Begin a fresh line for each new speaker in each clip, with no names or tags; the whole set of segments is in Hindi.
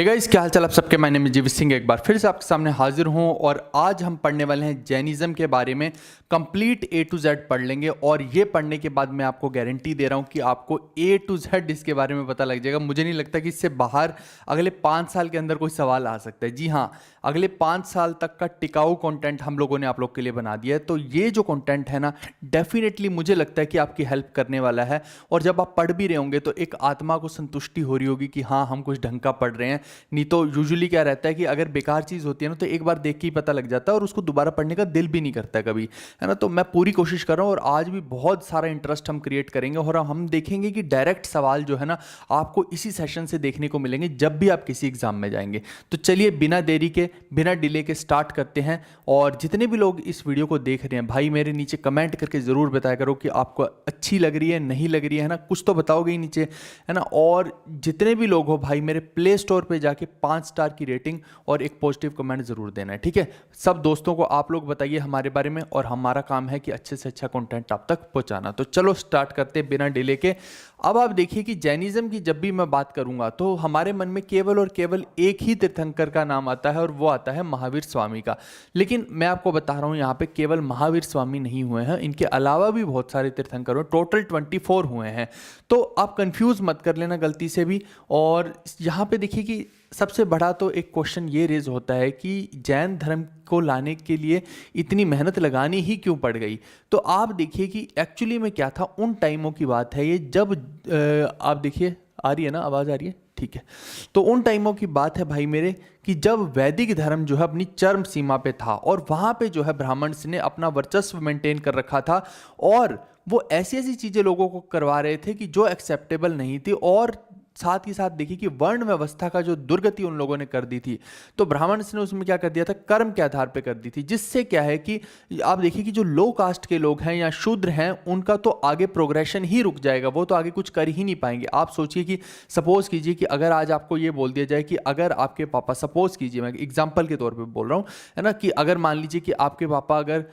हे गाइस, क्या हाल चाल आप सबके। माय नेम इज जीवित सिंह, एक बार फिर से आपके सामने हाजिर हूं और आज हम पढ़ने वाले हैं जैनिज्म के बारे में। कंप्लीट ए टू जेड पढ़ लेंगे और ये पढ़ने के बाद मैं आपको गारंटी दे रहा हूं कि आपको ए टू जेड इसके बारे में पता लग जाएगा। मुझे नहीं लगता कि इससे बाहर अगले 5 साल के अंदर कोई सवाल आ सकता है। जी हाँ, अगले 5 साल तक का टिकाऊ कंटेंट हम लोगों ने आप लोग के लिए बना दिया है। तो ये जो कंटेंट है ना, डेफिनेटली मुझे लगता है कि आपकी हेल्प करने वाला है। और जब आप पढ़ भी रहे होंगे तो एक आत्मा को संतुष्टि हो रही होगी कि हाँ, हम कुछ ढंग का पढ़ रहे हैं। नहीं तो यूजुअली क्या रहता है कि अगर बेकार चीज़ होती है ना, तो एक बार देख के ही पता लग जाता है और उसको दोबारा पढ़ने का दिल भी नहीं करता है कभी, है ना। तो मैं पूरी कोशिश कर रहा हूँ और आज भी बहुत सारा इंटरेस्ट हम क्रिएट करेंगे और हम देखेंगे कि डायरेक्ट सवाल जो है ना, आपको इसी सेशन से देखने को मिलेंगे जब भी आप किसी एग्जाम में जाएंगे। तो चलिए बिना देरी के, बिना डिले के स्टार्ट करते हैं। और जितने भी लोग इस वीडियो को देख रहे हैं भाई, मेरे नीचे कमेंट करके ज़रूर बताया करो कि आपको अच्छी लग रही है, नहीं लग रही है ना, कुछ तो बताओगे ही नीचे, है ना। और जितने भी लोग हो भाई, मेरे प्ले स्टोर पे जाके 5 स्टार की रेटिंग और एक पॉजिटिव कमेंट जरूर देना है, ठीक है। सब दोस्तों को आप लोग बताइए हमारे बारे में और हमारा काम है कि अच्छे से अच्छा कंटेंट आप तक पहुंचाना। तो चलो स्टार्ट करते हैं बिना डिले के। अब आप देखिए कि जैनिज्म की जब भी मैं बात करूंगा तो हमारे मन में केवल और केवल एक ही तीर्थंकर का नाम आता है और वो आता है महावीर स्वामी का। लेकिन मैं आपको बता रहा हूं, यहाँ पे केवल महावीर स्वामी नहीं हुए हैं, इनके अलावा भी बहुत सारे तीर्थंकर हुए, टोटल 24 हुए हैं। तो आप कंफ्यूज मत कर लेना गलती से भी। और यहाँ पे देखिए कि सबसे बड़ा तो एक क्वेश्चन ये रेज होता है कि जैन धर्म को लाने के लिए इतनी मेहनत लगानी ही क्यों पड़ गई। तो आप देखिए कि एक्चुअली में क्या था, उन टाइमों की बात है ये, जब आप देखिए, आ रही है ना आवाज़, आ रही है, ठीक है। तो उन टाइमों की बात है भाई मेरे कि जब वैदिक धर्म जो है अपनी चरम सीमा पे था और वहाँ पे जो है ब्राह्मण्स ने अपना वर्चस्व मेंटेन कर रखा था और वो ऐसी ऐसी चीज़ें लोगों को करवा रहे थे कि जो एक्सेप्टेबल नहीं थी। और साथ ही साथ देखिए कि वर्ण व्यवस्था का जो दुर्गति उन लोगों ने कर दी थी, तो ब्राह्मण्स ने उसमें क्या कर दिया था, कर्म के आधार पे कर दी थी। जिससे क्या है कि आप देखिए कि जो लो कास्ट के लोग हैं या शूद्र हैं, उनका तो आगे प्रोग्रेशन ही रुक जाएगा, वो तो आगे कुछ कर ही नहीं पाएंगे। आप सोचिए कि सपोज कीजिए कि अगर आज आपको ये बोल दिया जाए कि अगर आपके पापा, सपोज कीजिए, मैं एग्जाम्पल के तौर पर बोल रहा हूँ, है ना, कि अगर मान लीजिए कि आपके पापा अगर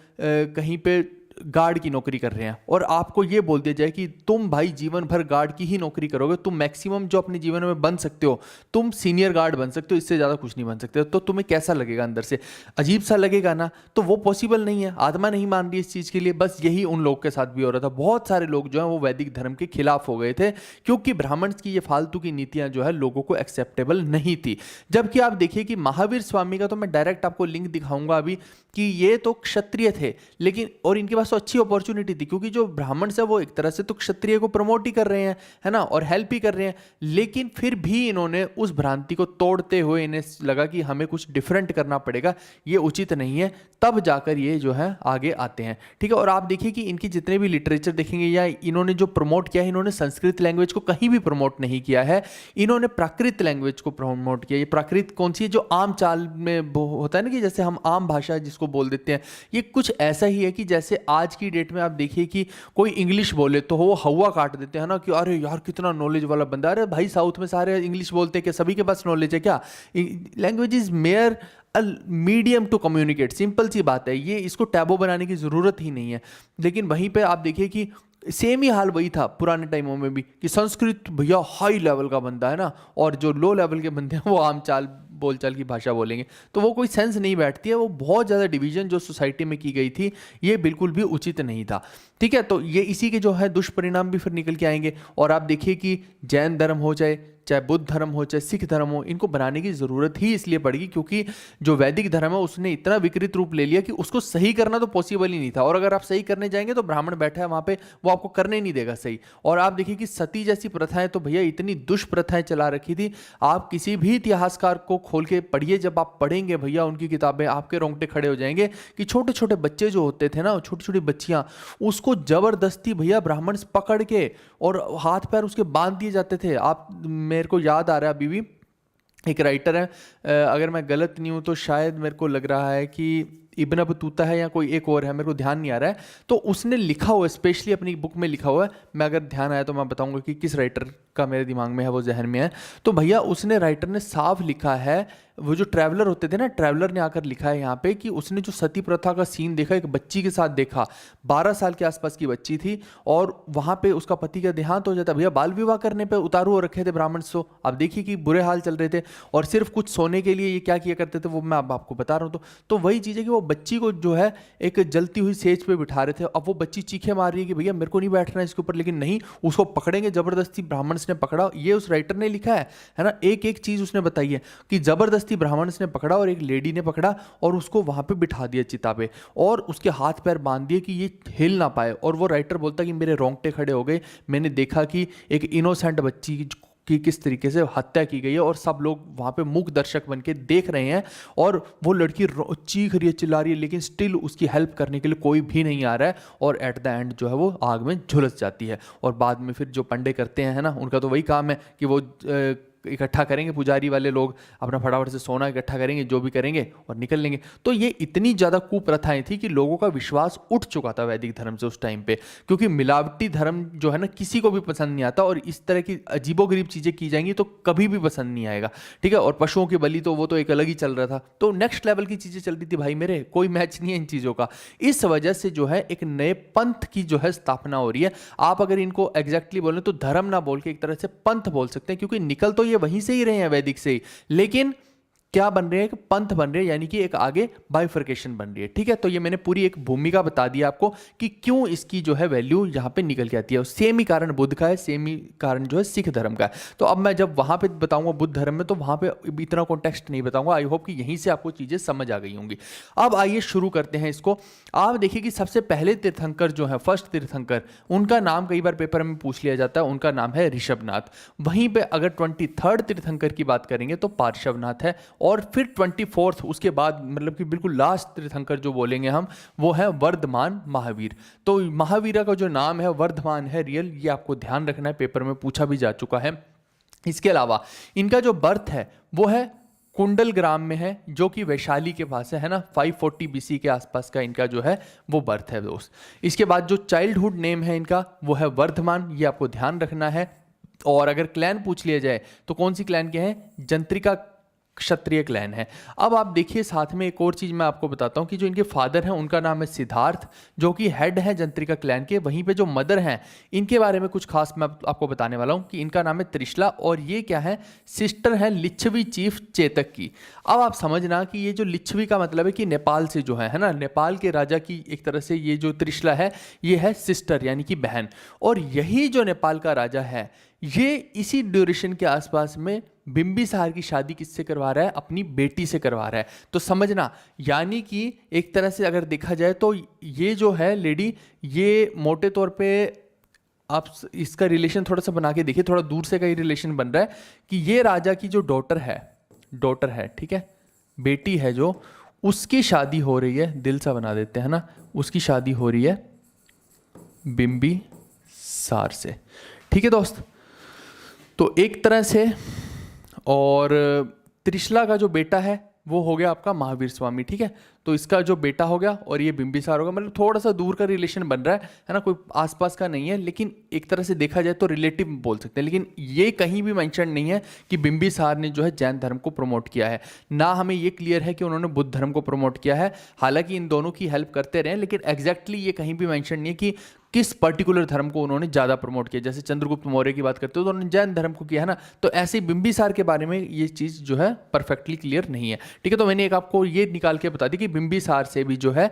कहीं पे गार्ड की नौकरी कर रहे हैं और आपको ये बोल दिया जाए कि तुम भाई जीवन भर गार्ड की ही नौकरी करोगे, तुम मैक्सिमम जो अपने जीवन में बन सकते हो, तुम सीनियर गार्ड बन सकते हो, इससे ज़्यादा कुछ नहीं बन सकते, तो तुम्हें कैसा लगेगा अंदर से? अजीब सा लगेगा ना। तो वो पॉसिबल नहीं है, आत्मा नहीं मान रही इस चीज़ के लिए। बस यही उन लोग के साथ भी हो रहा था। बहुत सारे लोग जो हैं वो वैदिक धर्म के खिलाफ हो गए थे क्योंकि ब्राह्मण की ये फालतू की नीतियाँ जो है लोगों को एक्सेप्टेबल नहीं थी। जबकि आप देखिए कि महावीर स्वामी का तो मैं डायरेक्ट आपको लिंक दिखाऊंगा अभी कि ये तो क्षत्रिय थे, लेकिन और इनके पास तो अच्छी अपॉर्चुनिटी थी क्योंकि जो ब्राह्मण से वो एक तरह से तो क्षत्रिय को प्रमोट ही कर रहे हैं, है ना, और हेल्प ही कर रहे हैं। लेकिन फिर भी इन्होंने उस भ्रांति को तोड़ते हुए इन्हें लगा कि हमें कुछ डिफरेंट करना पड़ेगा, ये उचित नहीं है, तब जाकर ये जो है आगे आते हैं, ठीक है। और आप देखिए कि इनकी जितने भी लिटरेचर देखेंगे या इन्होंने जो प्रमोट किया है, इन्होंने संस्कृत लैंग्वेज को कहीं भी प्रमोट नहीं किया है, इन्होंने प्राकृत लैंग्वेज को प्रमोट किया। ये प्राकृत कौन सी है, जो आम चाल में होता है ना, कि जैसे हम आम भाषा जिसको बोल देते हैं, ये कुछ ऐसा ही है कि जैसे आज की डेट में आप देखिए कि कोई इंग्लिश बोले तो वो हवा काट देते हैं ना, कि अरे यार कितना नॉलेज वाला बंदा। अरे भाई, साउथ में सारे इंग्लिश बोलते हैं, क्या सभी के पास नॉलेज है क्या? Language is major medium to communicate, simple सी बात है, ये इसको टैबू बनाने की जरूरत ही नहीं है। लेकिन वहीं पे आप देखिए कि सेम ही हाल वही था पुराने टाइमों में भी, कि संस्कृत भैया हाई लेवल का बंदा है ना, और जो लो लेवल के बंदे हैं वो आम चाल बोलचाल की भाषा बोलेंगे, तो वो कोई सेंस नहीं बैठती है। वो बहुत ज़्यादा डिवीजन जो सोसाइटी में की गई थी, ये बिल्कुल भी उचित नहीं था, ठीक है। तो ये इसी के जो है दुष्परिणाम भी फिर निकल के आएंगे। और आप देखिए कि जैन धर्म हो जाए, चाहे बुद्ध धर्म हो, चाहे सिख धर्म हो, इनको बनाने की ज़रूरत ही इसलिए पड़ेगी क्योंकि जो वैदिक धर्म है उसने इतना विकृत रूप ले लिया कि उसको सही करना तो पॉसिबल ही नहीं था। और अगर आप सही करने जाएंगे तो ब्राह्मण बैठा है वहाँ पे, वो आपको करने नहीं देगा सही। और आप देखिए कि सती जैसी प्रथाएं तो भैया इतनी दुष्प्रथाएं चला रखी थी। आप किसी भी इतिहासकार को खोल के पढ़िए, जब आप पढ़ेंगे भैया उनकी किताबें, आपके रोंगटे खड़े हो जाएंगे कि छोटे छोटे बच्चे जो होते थे ना, छोटी छोटी बच्चियाँ, उसको जबरदस्ती भैया ब्राह्मण पकड़ के और हाथ पैर उसके बांध दिए जाते थे। आप, मेरे को याद आ रहा है अभी भी, एक राइटर है, अगर मैं गलत नहीं हूँ तो शायद मेरे को लग रहा है कि इब्न बतूता है या कोई एक और है, मेरे को ध्यान नहीं आ रहा है, तो उसने लिखा हुआ है, स्पेशली अपनी बुक में लिखा हुआ है, मैं अगर ध्यान आया तो मैं बताऊंगा कि किस राइटर का मेरे दिमाग में है, वो जहन में है। तो भैया उसने, राइटर ने साफ लिखा है, वो जो ट्रैवलर होते थे ना, ट्रैवलर ने आकर लिखा है यहाँ पे कि उसने जो सती प्रथा का सीन देखा, एक बच्ची के साथ देखा, 12 साल के आसपास की बच्ची थी, और वहाँ पे उसका पति का देहांत हो जाता। भैया बाल विवाह करने पे उतारू हो रखे थे ब्राह्मण। सो अब देखिए कि बुरे हाल चल रहे थे, और सिर्फ कुछ सोने के लिए ये क्या किया करते थे वो मैं अब आपको बता रहा हूँ। तो वही चीज़ है कि वो बच्ची को जो है एक जलती हुई सेज पे बिठा रहे थे। अब वो बच्ची चीखे मार रही है कि भैया मेरे को नहीं बैठना है इसके ऊपर, लेकिन नहीं, उसको पकड़ेंगे जबरदस्ती। ब्राह्मण ने पकड़ा, ये उस राइटर ने लिखा है ना, एक एक चीज उसने बताई है कि जबरदस्ती ब्राह्मण ने पकड़ा और एक लेडी ने पकड़ा और उसको वहां पे बिठा दिया चिता पे, और उसके हाथ पैर बांध दिए कि ये हिल ना पाए। और वो राइटर बोलता कि मेरे रोंगटे खड़े हो गए, मैंने देखा कि एक इनोसेंट बच्ची की किस तरीके से हत्या की गई है, और सब लोग वहां पे मूक दर्शक बन के देख रहे हैं, और वो लड़की चीख रही है, चिल्ला रही है, लेकिन स्टिल उसकी हेल्प करने के लिए कोई भी नहीं आ रहा है, और एट द एंड जो है वो आग में झुलस जाती है। और बाद में फिर जो पंडे करते हैं ना, उनका तो वही काम है कि वो इकट्ठा करेंगे, पुजारी वाले लोग अपना फटाफट से सोना इकट्ठा करेंगे, जो भी करेंगे, और निकल लेंगे। तो ये इतनी ज़्यादा कुप्रथाएं थी कि लोगों का विश्वास उठ चुका था वैदिक धर्म से उस टाइम पे, क्योंकि मिलावटी धर्म जो है ना किसी को भी पसंद नहीं आता, और इस तरह की अजीबोगरीब चीज़ें की जाएंगी तो कभी भी पसंद नहीं आएगा, ठीक है। और पशुओं की बलि तो वो तो एक अलग ही चल रहा था, तो नेक्स्ट लेवल की चीज़ें चल रही थी भाई मेरे, कोई मैच नहीं है इन चीज़ों का। इस वजह से जो है एक नए पंथ की जो है स्थापना हो रही है। आप अगर इनको एग्जैक्टली बोलें तो धर्म ना बोल के एक तरह से पंथ बोल सकते हैं, क्योंकि निकल तो ये वहीं से ही रहे हैं, वैदिक से ही, लेकिन क्या बन रहे हैं, एक पंथ बन रहे हैं, यानी कि एक आगे बाइफर्केशन बन रही है, ठीक है। तो ये मैंने पूरी एक भूमिका बता दी आपको कि क्यों इसकी जो है वैल्यू यहां पे निकल के आती है। सेम ही कारण बुद्ध का है, सेम ही कारण जो है सिख धर्म का है। तो अब मैं जब वहां पे बताऊंगा बुद्ध धर्म में, तो वहां पे इतना कॉन्टेक्स्ट नहीं बताऊंगा। आई होप कि यहीं से आपको चीजें समझ आ गई होंगी। अब आइए शुरू करते हैं इसको। आप देखिए कि सबसे पहले तीर्थंकर जो है, फर्स्ट तीर्थंकर, उनका नाम कई बार पेपर में पूछ लिया जाता है, उनका नाम है ऋषभनाथ। वहीं पे अगर 23rd तीर्थंकर की बात करेंगे तो पार्श्वनाथ है, और फिर 24th उसके बाद मतलब कि बिल्कुल लास्ट तीर्थंकर जो बोलेंगे हम, वो है वर्धमान महावीर। तो महावीरा का जो नाम है वर्धमान है रियल, ये आपको ध्यान रखना है, पेपर में पूछा भी जा चुका है। इसके अलावा इनका जो बर्थ है वो है कुंडल ग्राम में है, जो कि वैशाली के पास है ना, 540 BC के आसपास का इनका जो है वो बर्थ है दोस्त। इसके बाद जो चाइल्डहुड नेम है इनका वो है वर्धमान, ये आपको ध्यान रखना है। और अगर क्लैन पूछ लिया जाए तो कौन सी क्लैन के हैं, जंत्रिका क्षत्रिय क्लैन है। अब आप देखिए साथ में एक और चीज मैं आपको बताता हूं कि जो इनके फादर हैं उनका नाम है सिद्धार्थ, जो कि हेड है जंत्रिका क्लैन के। वहीं पे जो मदर हैं इनके बारे में कुछ खास मैं आपको बताने वाला हूं कि इनका नाम है त्रिशला, और ये क्या है, सिस्टर है लिच्छवी चीफ चेतक की। अब आप समझना कि ये जो लिच्छवी का मतलब है कि नेपाल से जो है ना, नेपाल के राजा की एक तरह से ये जो त्रिशला है ये है सिस्टर यानी कि बहन, और यही जो नेपाल का राजा है ये इसी ड्यूरेशन के आसपास में बिंबिसार की शादी किससे करवा रहा है, अपनी बेटी से करवा रहा है। तो समझना, यानी कि एक तरह से अगर देखा जाए तो ये जो है लेडी, ये मोटे तौर पे आप इसका रिलेशन थोड़ा सा बना के देखिए, थोड़ा दूर से का ही रिलेशन बन रहा है कि ये राजा की जो डॉटर है, ठीक है, बेटी है जो, उसकी शादी हो रही है, दिल सा बना देते हैं ना, उसकी शादी हो रही है बिंबिसार से, ठीक है दोस्त। तो एक तरह से, और त्रिशला का जो बेटा है वो हो गया आपका महावीर स्वामी, ठीक है। तो इसका जो बेटा हो गया और ये बिंबिसार होगा, मतलब थोड़ा सा दूर का रिलेशन बन रहा है ना, कोई आसपास का नहीं है, लेकिन एक तरह से देखा जाए तो रिलेटिव बोल सकते हैं। लेकिन ये कहीं भी मेंशन नहीं है कि बिंबिसार ने जो है जैन धर्म को प्रमोट किया है, ना हमें ये क्लियर है कि उन्होंने बुद्ध धर्म को प्रमोट किया है। हालांकि इन दोनों की हेल्प करते रहे, लेकिन एग्जैक्टली ये कहीं भी मेंशन नहीं है कि किस पर्टिकुलर धर्म को उन्होंने ज्यादा प्रमोट किया। जैसे चंद्रगुप्त मौर्य की बात करते हो तो उन्होंने जैन धर्म को किया है ना, तो ऐसे ही बिंबिसार के बारे में ये चीज जो है परफेक्टली क्लियर नहीं है, ठीक है। तो मैंने एक आपको ये निकाल के बता दी कि बिंबिसार से भी जो है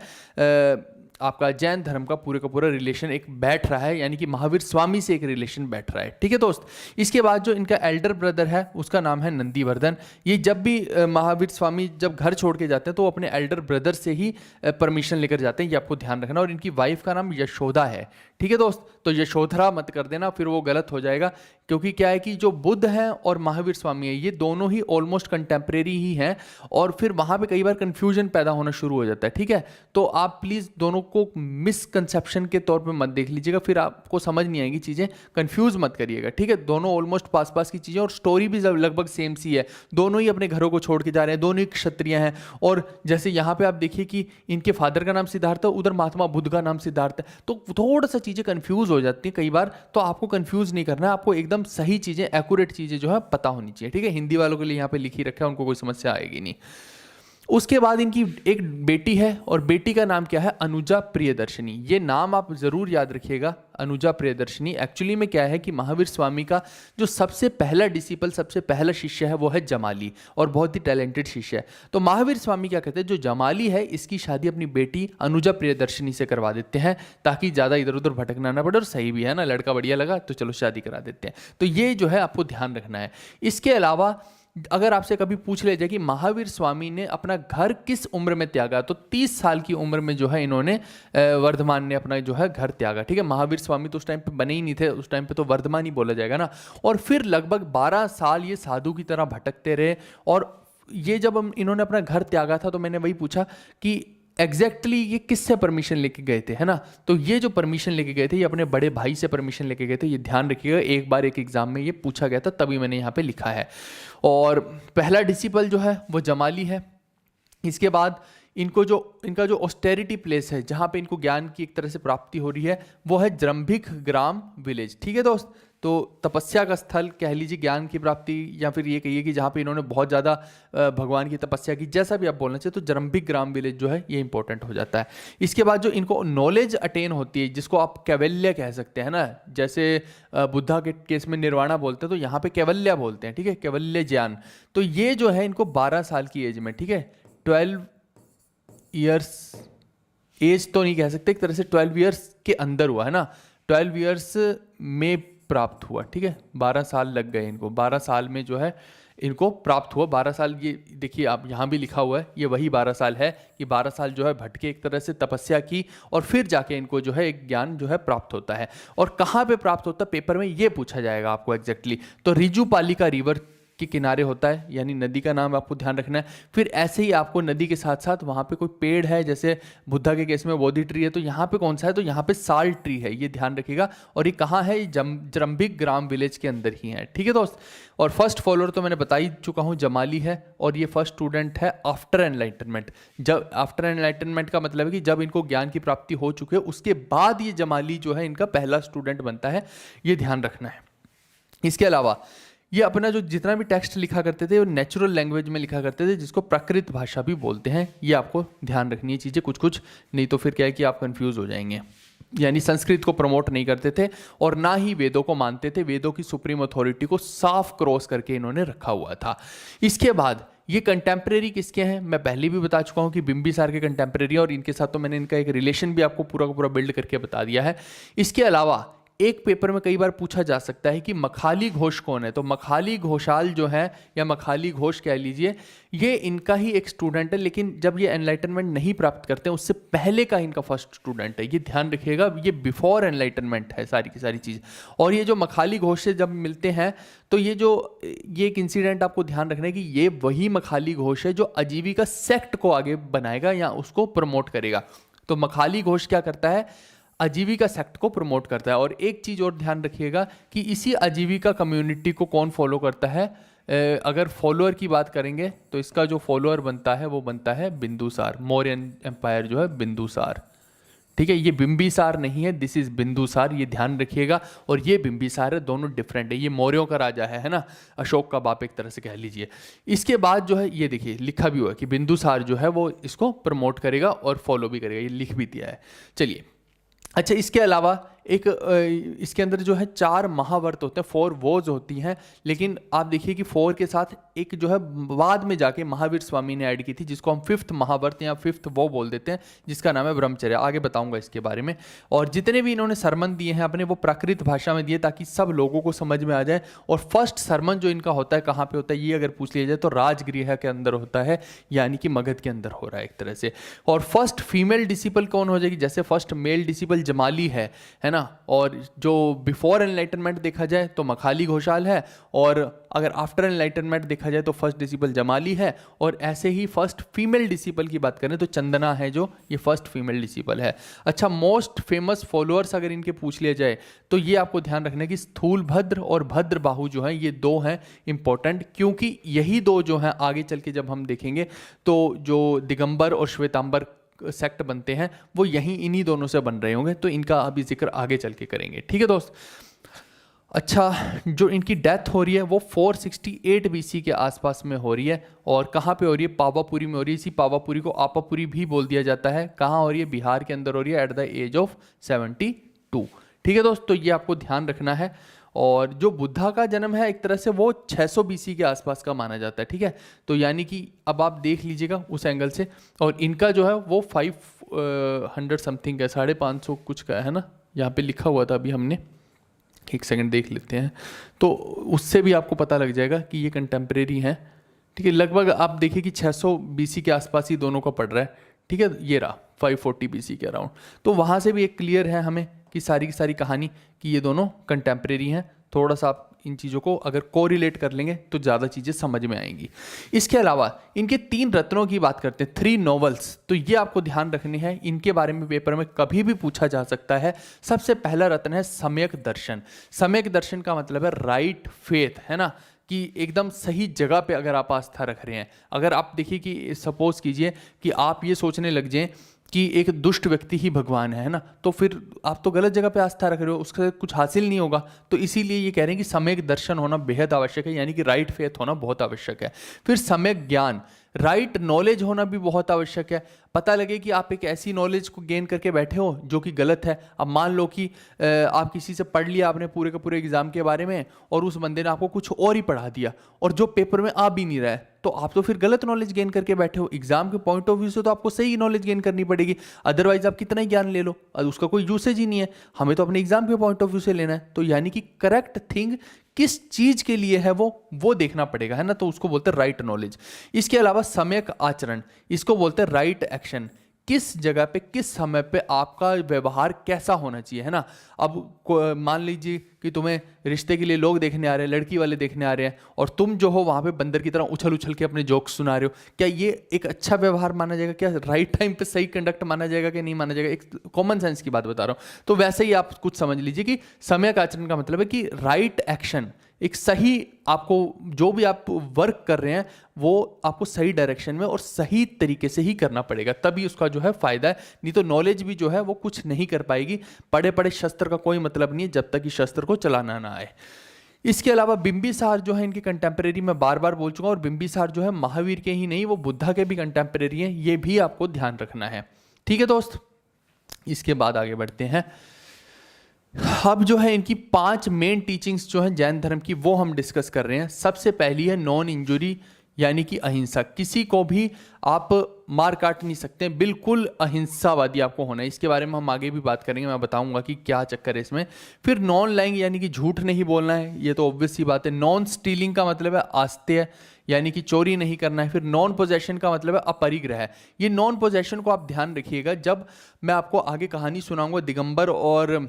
आपका जैन धर्म का पूरा रिलेशन एक बैठ रहा है, यानी कि महावीर स्वामी से एक रिलेशन बैठ रहा है, ठीक है दोस्त। इसके बाद जो इनका एल्डर ब्रदर है उसका नाम है नंदीवर्धन। ये जब भी महावीर स्वामी जब घर छोड़ के जाते हैं तो वो अपने एल्डर ब्रदर से ही परमिशन लेकर जाते हैं, ये आपको ध्यान रखना। और इनकी वाइफ का नाम यशोदा है, ठीक है दोस्त। तो यशोधरा मत कर देना, फिर वो गलत हो जाएगा क्योंकि क्या है कि जो बुद्ध है और महावीर स्वामी है ये दोनों ही ऑलमोस्ट कंटेम्प्रेरी ही हैं, और फिर वहाँ पे कई बार कन्फ्यूजन पैदा होना शुरू हो जाता है, ठीक है। तो आप प्लीज़ दोनों को मिसकंसेप्शन के तौर पे मत देख लीजिएगा, फिर आपको समझ नहीं आएगी चीज़ें, कंफ्यूज मत करिएगा, ठीक है। दोनों ऑलमोस्ट पास पास की चीज़ें और स्टोरी भी लगभग सेम सी है। दोनों ही अपने घरों को छोड़ के जा रहे हैं, दोनों ही क्षत्रिय हैं। और जैसे यहाँ पे आप देखिए कि इनके फादर का नाम सिद्धार्थ है, उधर महात्मा बुद्ध का नाम सिद्धार्थ है, तो थोड़ा सा चीज़ें कंफ्यूज हो जाती हैं कई बार। तो आपको कंफ्यूज नहीं करना है, आपको एकदम सही चीज़ें, एक्यूरेट चीज़ें जो है पता होनी चाहिए, ठीक है। हिंदी वालों के लिए यहाँ पे लिखी रखा है, उनको कोई समस्या आएगी नहीं। उसके बाद इनकी एक बेटी है और बेटी का नाम क्या है, अनुजा प्रियदर्शनी। ये नाम आप जरूर याद रखिएगा, अनुजा प्रियदर्शनी। एक्चुअली में क्या है कि महावीर स्वामी का जो सबसे पहला डिसिपल, सबसे पहला शिष्य है वो है जमाली, और बहुत ही टैलेंटेड शिष्य है। तो महावीर स्वामी क्या कहते हैं, जो जमाली है इसकी शादी अपनी बेटी अनुजा प्रियदर्शनी से करवा देते हैं, ताकि ज़्यादा इधर उधर भटकना ना पड़े, और सही भी है ना, लड़का बढ़िया लगा तो चलो शादी करा देते हैं। तो ये जो है आपको ध्यान रखना है। इसके अलावा अगर आपसे कभी पूछ ले जाए कि महावीर स्वामी ने अपना घर किस उम्र में त्यागा, तो 30 साल की उम्र में जो है इन्होंने वर्धमान ने अपना जो है घर त्यागा, ठीक है। महावीर स्वामी तो उस टाइम पे बने ही नहीं थे, उस टाइम पे तो वर्धमान ही बोला जाएगा ना। और फिर लगभग 12 साल ये साधु की तरह भटकते रहे। और ये जब इन्होंने अपना घर त्यागा था तो मैंने वही पूछा कि एग्जैक्टली ये किससे परमिशन लेके गए थे, है ना। तो ये जो परमिशन लेके गए थे ये अपने बड़े भाई से परमिशन लेके गए थे, ये ध्यान रखिएगा। एक बार एक एग्जाम में ये पूछा गया था, तभी मैंने यहाँ पे लिखा है। और पहला डिसिपल जो है वो जमाली है। इसके बाद इनका जो ऑस्टेरिटी प्लेस है, जहाँ पे इनको ज्ञान की एक तरह से प्राप्ति हो रही है, वो है जरंभिक ग्राम विलेज, ठीक है दोस्त। तो तपस्या का स्थल कह लीजिए, ज्ञान की प्राप्ति, या फिर ये कहिए कि जहाँ पे इन्होंने बहुत ज़्यादा भगवान की तपस्या की, जैसा भी आप बोलना चाहिए। तो जरंभिक ग्राम विलेज जो है ये इंपॉर्टेंट हो जाता है। इसके बाद जो इनको नॉलेज अटेन होती है, जिसको आप कैवल्य कह सकते हैं ना, जैसे बुद्धा के केस में निर्वाणा बोलते हैं, तो यहाँ पे कैवल्य बोलते हैं, ठीक है, कैवल्य ज्ञान। तो ये जो है इनको 12 साल की एज में, ठीक है, 12 ईयर्स एज तो नहीं कह सकते, एक तरह से 12 ईयर्स के अंदर हुआ है ना, 12 ईयर्स में प्राप्त हुआ, ठीक है। 12 साल लग गए इनको, 12 साल में जो है इनको प्राप्त हुआ। 12 साल, ये देखिए आप यहाँ भी लिखा हुआ है, ये वही 12 साल है कि 12 साल जो है भटके, एक तरह से तपस्या की, और फिर जाके इनको जो है एक ज्ञान जो है प्राप्त होता है। और कहाँ पे प्राप्त होता है, पेपर में ये पूछा जाएगा आपको एग्जैक्टली। तो रिजुपालिका रिवर के किनारे होता है, यानी नदी का नाम आपको ध्यान रखना है। फिर ऐसे ही आपको नदी के साथ साथ वहाँ पे कोई पेड़ है, जैसे बुद्धा के केस में बोधि ट्री है, तो यहाँ पे कौन सा है, तो यहाँ पे साल ट्री है, ये ध्यान रखिएगा। और ये कहाँ है, ये जरंभिक ग्राम विलेज के अंदर ही है, ठीक है दोस्त। और फर्स्ट फॉलोअर तो मैंने बता ही चुका हूँ, जमाली है, और ये फर्स्ट स्टूडेंट है आफ्टर एनलाइटनमेंट। जब आफ्टर एनलाइटनमेंट का मतलब है कि जब इनको ज्ञान की प्राप्ति हो चुकी है, उसके बाद ये जमाली जो है इनका पहला स्टूडेंट बनता है, ये ध्यान रखना है। इसके अलावा ये अपना जो जितना भी टेक्स्ट लिखा करते थे वो नेचुरल लैंग्वेज में लिखा करते थे, जिसको प्राकृत भाषा भी बोलते हैं। ये आपको ध्यान रखनी है चीज़ें कुछ कुछ, नहीं तो फिर क्या है कि आप कंफ्यूज हो जाएंगे। यानी संस्कृत को प्रमोट नहीं करते थे और ना ही वेदों को मानते थे, वेदों की सुप्रीम अथॉरिटी को साफ क्रॉस करके इन्होंने रखा हुआ था। इसके बाद ये कंटेम्प्रेरी किसके हैं, मैं पहले भी बता चुका हूँ कि बिंबिसार के कंटेम्प्रेरी, और इनके साथ तो मैंने इनका एक रिलेशन भी आपको पूरा का पूरा बिल्ड करके बता दिया है। इसके अलावा एक पेपर में कई बार पूछा जा सकता है कि मखाली घोष कौन है, तो मखाली घोषाल जो है, या मखाली घोष कह लीजिए, ये इनका ही एक स्टूडेंट है, लेकिन जब ये एनलाइटनमेंट नहीं प्राप्त करते हैं उससे पहले का इनका फर्स्ट स्टूडेंट है। ये ध्यान रखिएगा, ये बिफोर एनलाइटनमेंट है सारी की सारी चीज़। और ये जो मखाली घोष से जब मिलते हैं, तो ये एक इंसिडेंट आपको ध्यान रखना है कि ये वही मखाली घोष है जो आजीविका सेक्ट को आगे बनाएगा या उसको प्रमोट करेगा। तो मखाली घोष क्या करता है, आजीविका सेक्ट को प्रमोट करता है। और एक चीज़ और ध्यान रखिएगा कि इसी आजीविका कम्युनिटी को कौन फॉलो करता है, अगर फॉलोअर की बात करेंगे तो इसका जो फॉलोअर बनता है वो बनता है बिंदुसार, मौर्यन एम्पायर जो है बिंदुसार, ठीक है। ये बिंबिसार नहीं है, दिस इज बिंदुसार, ये ध्यान रखिएगा। और ये बिंबिसार है, दोनों डिफरेंट है। ये मौर्यों का राजा है ना, अशोक का बाप एक तरह से कह लीजिए। इसके बाद जो है ये देखिए लिखा भी हुआ है कि बिंदुसार जो है वो इसको प्रमोट करेगा और फॉलो भी करेगा, ये लिख भी दिया है। चलिए, अच्छा, इसके अलावा इसके अंदर जो है 4 महावर्त होते हैं, 4 वोज होती हैं, लेकिन आप देखिए कि 4 के साथ एक जो है बाद में जाके महावीर स्वामी ने ऐड की थी, जिसको हम 5th महावर्त या 5th वो बोल देते हैं, जिसका नाम है ब्रह्मचर्य। आगे बताऊंगा इसके बारे में। और जितने भी इन्होंने सरमन दिए हैं अपने, वो प्राकृत भाषा में दिए ताकि सब लोगों को समझ में आ जाए। और फर्स्ट सरमन जो इनका होता है कहाँ पे होता है, ये अगर पूछ लिया जाए तो राजगृह के अंदर होता है, यानी कि मगध के अंदर हो रहा है एक तरह से। और फर्स्ट फीमेल डिसिपल कौन हो जाएगी, जैसे फर्स्ट मेल डिसिपल जमाली है ना, ना। और जो बिफोर एनलाइटनमेंट देखा जाए तो मखाली घोषाल है, और अगर आफ्टर एनलाइटनमेंट देखा जाए तो फर्स्ट डिसिपल जमाली है, और ऐसे ही फर्स्ट फीमेल डिसिपल की बात करें तो चंदना है जो ये फर्स्ट फीमेल डिसिपल है। अच्छा, मोस्ट फेमस फॉलोअर्स अगर इनके पूछ लिया जाए तो ये आपको ध्यान रखना है कि स्थूलभद्र और भद्रबाहु जो हैं ये दो हैं इंपॉर्टेंट, क्योंकि यही दो जो हैं आगे चल के जब हम देखेंगे तो जो दिगंबर और श्वेतांबर सेक्ट बनते हैं वो यहीं इन्हीं दोनों से बन रहे होंगे, तो इनका अभी जिक्र आगे चल के करेंगे। ठीक है दोस्त। अच्छा, जो इनकी डेथ हो रही है वो 468 BC के आसपास में हो रही है, और कहाँ पे हो रही है? पावापुरी में हो रही है। इसी पावापुरी को आपापुरी भी बोल दिया जाता है। कहाँ हो रही है? बिहार के अंदर हो रही है, एट द एज ऑफ 72। ठीक है दोस्त, तो ये आपको ध्यान रखना है। और जो बुद्धा का जन्म है एक तरह से वो 600 BC के आसपास का माना जाता है। ठीक है, तो यानी कि अब आप देख लीजिएगा उस एंगल से। और इनका जो है वो 500 समथिंग है, 550 कुछ का है ना, यहाँ पे लिखा हुआ था, अभी हमने एक सेकंड देख लेते हैं, तो उससे भी आपको पता लग जाएगा कि ये कंटेम्प्रेरी हैं। ठीक है, लगभग आप देखिए कि 600 BC के आसपास ही दोनों का पड़ रहा है। ठीक है, ये रहा 540 BC के अराउंड। तो वहाँ से भी एक क्लियर है हमें कि सारी की सारी कहानी कि ये दोनों कंटेम्प्रेरी हैं। थोड़ा सा आप इन चीज़ों को अगर कोरिलेट कर लेंगे तो ज़्यादा चीज़ें समझ में आएंगी। इसके अलावा इनके 3 रत्नों की बात करते हैं, 3 नॉवेल्स, तो ये आपको ध्यान रखनी है, इनके बारे में पेपर में कभी भी पूछा जा सकता है। सबसे पहला रत्न है सम्यक दर्शन। सम्यक दर्शन का मतलब है राइट फेथ, है ना, कि एकदम सही जगह पे अगर आप आस्था रख रहे हैं। अगर आप देखिए कि सपोज कीजिए कि आप ये सोचने लग जाएं कि एक दुष्ट व्यक्ति ही भगवान है ना, तो फिर आप तो गलत जगह पे आस्था रख रहे हो, उसका कुछ हासिल नहीं होगा। तो इसीलिए ये कह रहे हैं कि सम्यक दर्शन होना बेहद आवश्यक है, यानी कि राइट फेथ होना बहुत आवश्यक है। फिर सम्यक ज्ञान, राइट नॉलेज होना भी बहुत आवश्यक है। पता लगे कि आप एक ऐसी नॉलेज को गेन करके बैठे हो जो कि गलत है। अब मान लो कि आप किसी से पढ़ लिया आपने पूरे के पूरे एग्जाम के बारे में, और उस बंदे ने आपको कुछ और ही पढ़ा दिया, और जो पेपर में आ भी नहीं रहा है, तो आप तो फिर गलत नॉलेज गेन करके बैठे हो। एग्जाम के पॉइंट ऑफ व्यू से तो आपको सही नॉलेज गेन करनी पड़ेगी, अदरवाइज आप कितना ही ज्ञान ले लो, उसका कोई यूसेज ही नहीं है। हमें तो अपने एग्जाम के पॉइंट ऑफ व्यू से लेना है। तो यानी कि करेक्ट थिंग किस चीज के लिए है वो देखना पड़ेगा, है ना, तो उसको बोलते हैं राइट नॉलेज। इसके अलावा सम्यक आचरण, इसको बोलते हैं राइट एक्शन। किस जगह पे किस समय पे आपका व्यवहार कैसा होना चाहिए, है ना। अब मान लीजिए कि तुम्हें रिश्ते के लिए लोग देखने आ रहे हैं, लड़की वाले देखने आ रहे हैं, और तुम जो हो वहां पे बंदर की तरह उछल उछल के अपने जोक्स सुना रहे हो, क्या ये एक अच्छा व्यवहार माना जाएगा? क्या राइट टाइम पे सही कंडक्ट माना जाएगा कि नहीं माना जाएगा? एक कॉमन सेंस की बात बता रहा हूं। तो वैसे ही आप कुछ समझ लीजिए कि सम्यक आचरण का मतलब है कि राइट एक्शन, एक सही, आपको जो भी आप वर्क कर रहे हैं वो आपको सही डायरेक्शन में और सही तरीके से ही करना पड़ेगा, तभी उसका जो है फायदा है। नहीं तो नॉलेज भी जो है वो कुछ नहीं कर पाएगी। पड़े पड़े शस्त्र का कोई मतलब नहीं है जब तक कि शस्त्र को चलाना ना आए। इसके अलावा बिंबिसार जो है इनके कंटेम्प्रेरी, मैं बार बार बोल चुका हूं, और बिंबिसार जो है महावीर के ही नहीं, वो बुद्धा के भी कंटेम्प्रेरी हैं, ये भी आपको ध्यान रखना है। ठीक है दोस्त, इसके बाद आगे बढ़ते हैं। अब जो है इनकी 5 मेन टीचिंग्स जो हैं जैन धर्म की, वो हम डिस्कस कर रहे हैं। सबसे पहली है नॉन इंजुरी, यानी कि अहिंसा। किसी को भी आप मार काट नहीं सकते, बिल्कुल अहिंसावादी आपको होना है। इसके बारे में हम आगे भी बात करेंगे, मैं बताऊंगा कि क्या चक्कर है इसमें। फिर नॉन लाइंग, यानी कि झूठ नहीं बोलना है, ये तो ऑब्वियस सी बात है। नॉन स्टीलिंग का मतलब है आस्तेय, यानी कि चोरी नहीं करना है। फिर नॉन पोजेशन का मतलब है अपरिग्रह है। ये नॉन पोजेशन को आप ध्यान रखिएगा, जब मैं आपको आगे कहानी सुनाऊंगा दिगंबर और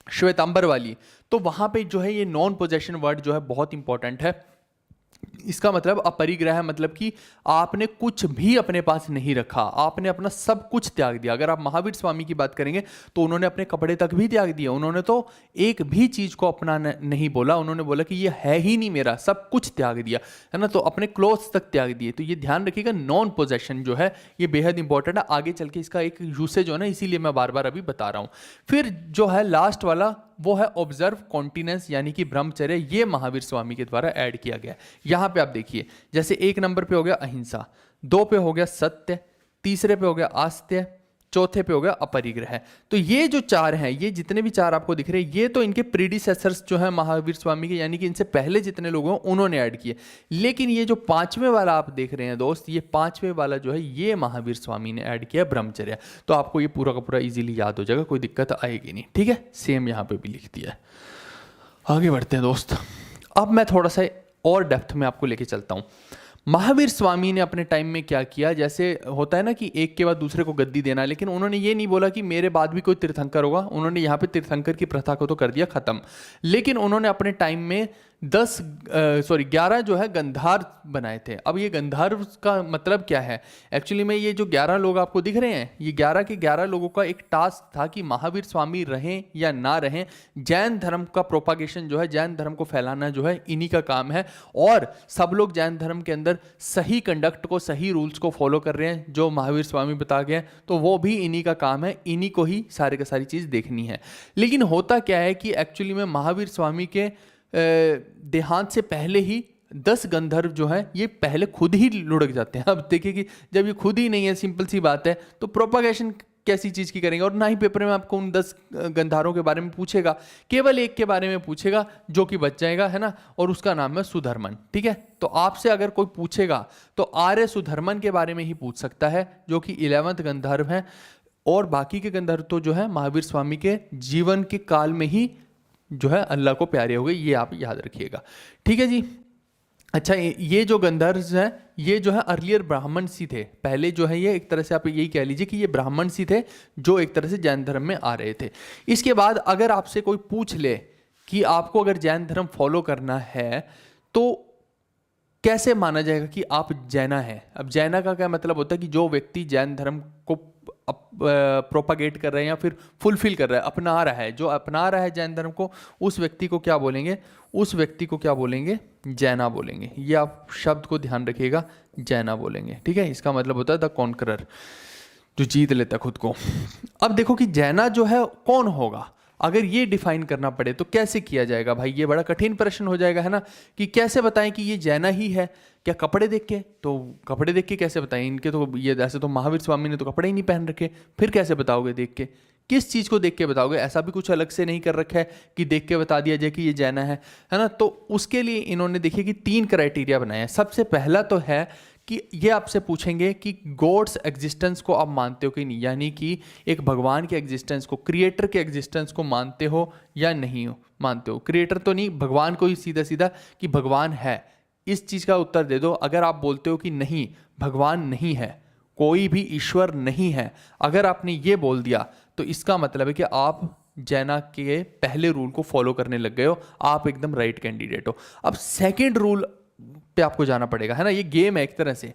श्वेतांबर वाली, तो वहां पे जो है ये नॉन पोजेशन वर्ड जो है बहुत इंपॉर्टेंट है। इसका मतलब अपरिग्रह, मतलब कि आपने कुछ भी अपने पास नहीं रखा, आपने अपना सब कुछ त्याग दिया। अगर आप महावीर स्वामी की बात करेंगे तो उन्होंने अपने कपड़े तक भी त्याग दिए, उन्होंने तो एक भी चीज को अपना नहीं बोला, उन्होंने बोला कि ये है ही नहीं मेरा, सब कुछ त्याग दिया, है ना। तो अपने क्लोथ्स तक त्याग दिए। तो ये ध्यान रखिएगा, नॉन पोजेशन जो है ये बेहद इंपॉर्टेंट है। आगे चल के इसका एक यूसेज हो ना, इसीलिए मैं बार बार अभी बता रहा हूं। फिर जो है लास्ट वाला वो है ऑब्जर्व कॉन्टिनेंस, यानी कि ब्रह्मचर्य। ये महावीर स्वामी के द्वारा ऐड किया गया। यहां पे आप देखिए, जैसे 1 नंबर पे हो गया अहिंसा, 2 पे हो गया सत्य, तीसरे पे हो गया आस्त्य, चौथे पे हो गया अपरिग्रह। तो ये जो 4 हैं, ये जितने भी 4 आपको दिख रहे हैं, ये तो इनके प्रीडिसेसर्स जो है महावीर स्वामी के, यानी कि इनसे पहले जितने लोग हैं उन्होंने ऐड किए। लेकिन ये जो 5वें वाला आप देख रहे हैं दोस्त, ये 5वें वाला जो है ये महावीर स्वामी ने ऐड किया ब्रह्मचर्य। तो आपको ये पूरा का पूरा इजीली याद हो जाएगा, कोई दिक्कत आएगी नहीं। ठीक है, सेम यहाँ पे भी लिख दिया है। आगे बढ़ते हैं दोस्त। अब मैं थोड़ा सा और डेप्थ में आपको लेके चलता हूँ। महावीर स्वामी ने अपने टाइम में क्या किया, जैसे होता है ना कि एक के बाद दूसरे को गद्दी देना, लेकिन उन्होंने ये नहीं बोला कि मेरे बाद भी कोई तीर्थंकर होगा। उन्होंने यहाँ पे तीर्थंकर की प्रथा को तो कर दिया खत्म, लेकिन उन्होंने अपने टाइम में 11 जो है गंधार बनाए थे। अब ये गंधर्व का मतलब क्या है, एक्चुअली में ये जो 11 लोग आपको दिख रहे हैं, ये 11 के 11 लोगों का एक टास्क था कि महावीर स्वामी रहें या ना रहें, जैन धर्म का प्रोपागेशन जो है, जैन धर्म को फैलाना जो है, इन्हीं का काम है। और सब लोग जैन धर्म के अंदर सही कंडक्ट को, सही रूल्स को फॉलो कर रहे हैं जो महावीर स्वामी बता गए, तो वो भी इन्हीं का काम है, इन्हीं को ही सारे का सारी चीज़ देखनी है। लेकिन होता क्या है कि एक्चुअली में महावीर स्वामी के देहांत से पहले ही 10 गंधर्व जो हैं ये पहले खुद ही लुढ़क जाते हैं। अब देखिए कि जब ये खुद ही नहीं है, सिंपल सी बात है, तो प्रोपागेशन कैसी चीज़ की करेंगे। और ना ही पेपर में आपको उन 10 गंधारों के बारे में पूछेगा, केवल एक के बारे में पूछेगा जो कि बच जाएगा, है ना, और उसका नाम है सुधर्मन। ठीक है, तो आपसे अगर कोई पूछेगा तो आर्य सुधर्मन के बारे में ही पूछ सकता है, जो कि 11वें गंधर्व हैं। और बाकी के गंधर्व तो जो है महावीर स्वामी के जीवन के काल में ही जो है अल्लाह को प्यारे हो गए, ये आप याद रखिएगा। ठीक है जी। अच्छा, ये जो गंधर्व हैं ये जो है अर्लियर ब्राह्मण सी थे, पहले जो है ये एक तरह से आप यही कह लीजिए कि ये ब्राह्मण सी थे जो एक तरह से जैन धर्म में आ रहे थे। इसके बाद अगर आपसे कोई पूछ ले कि आपको अगर जैन धर्म फॉलो करना है तो कैसे माना जाएगा कि आप जैना है। अब जैना का क्या मतलब होता है कि जो व्यक्ति जैन धर्म को प्रोपागेट कर रहे हैं या फिर फुलफिल कर रहा है, अपना रहा है, जो अपना रहा है जैन धर्म को, उस व्यक्ति को क्या बोलेंगे, उस व्यक्ति को क्या बोलेंगे, जैना बोलेंगे। ये आप शब्द को ध्यान रखिएगा, जैना बोलेंगे। ठीक है, इसका मतलब होता है द कॉन्करर, जो जीत लेता खुद को। अब देखो कि जैना जो है कौन होगा, अगर ये डिफाइन करना पड़े तो कैसे किया जाएगा भाई, ये बड़ा कठिन प्रश्न हो जाएगा, है ना, कि कैसे बताएं कि ये जैना ही है। क्या कपड़े देख के? तो कपड़े देख के कैसे बताएं, इनके तो ये ऐसे तो महावीर स्वामी ने तो कपड़े ही नहीं पहन रखे, फिर कैसे बताओगे देख के? किस चीज़ को देख के बताओगे? ऐसा भी कुछ अलग से नहीं कर रखा है कि देख के बता दिया जाए कि ये जैना है ना। तो उसके लिए इन्होंने देखिए कि 3 क्राइटेरिया बनाए हैं। सबसे पहला तो है कि ये आपसे पूछेंगे कि गॉड्स एग्जिस्टेंस को आप मानते हो कि नहीं, यानी कि एक भगवान के एग्जिस्टेंस को, क्रिएटर के एग्जिस्टेंस को मानते हो या नहीं हो, मानते हो। क्रिएटर तो नहीं, भगवान को ही सीधा सीधा कि भगवान है, इस चीज़ का उत्तर दे दो। अगर आप बोलते हो कि नहीं, भगवान नहीं है, कोई भी ईश्वर नहीं है, अगर आपने ये बोल दिया तो इसका मतलब है कि आप जैना के पहले रूल को फॉलो करने लग गए हो, आप एकदम राइट कैंडिडेट हो। अब सेकंड रूल पे आपको जाना पड़ेगा, है ना, ये गेम है एक तरह से।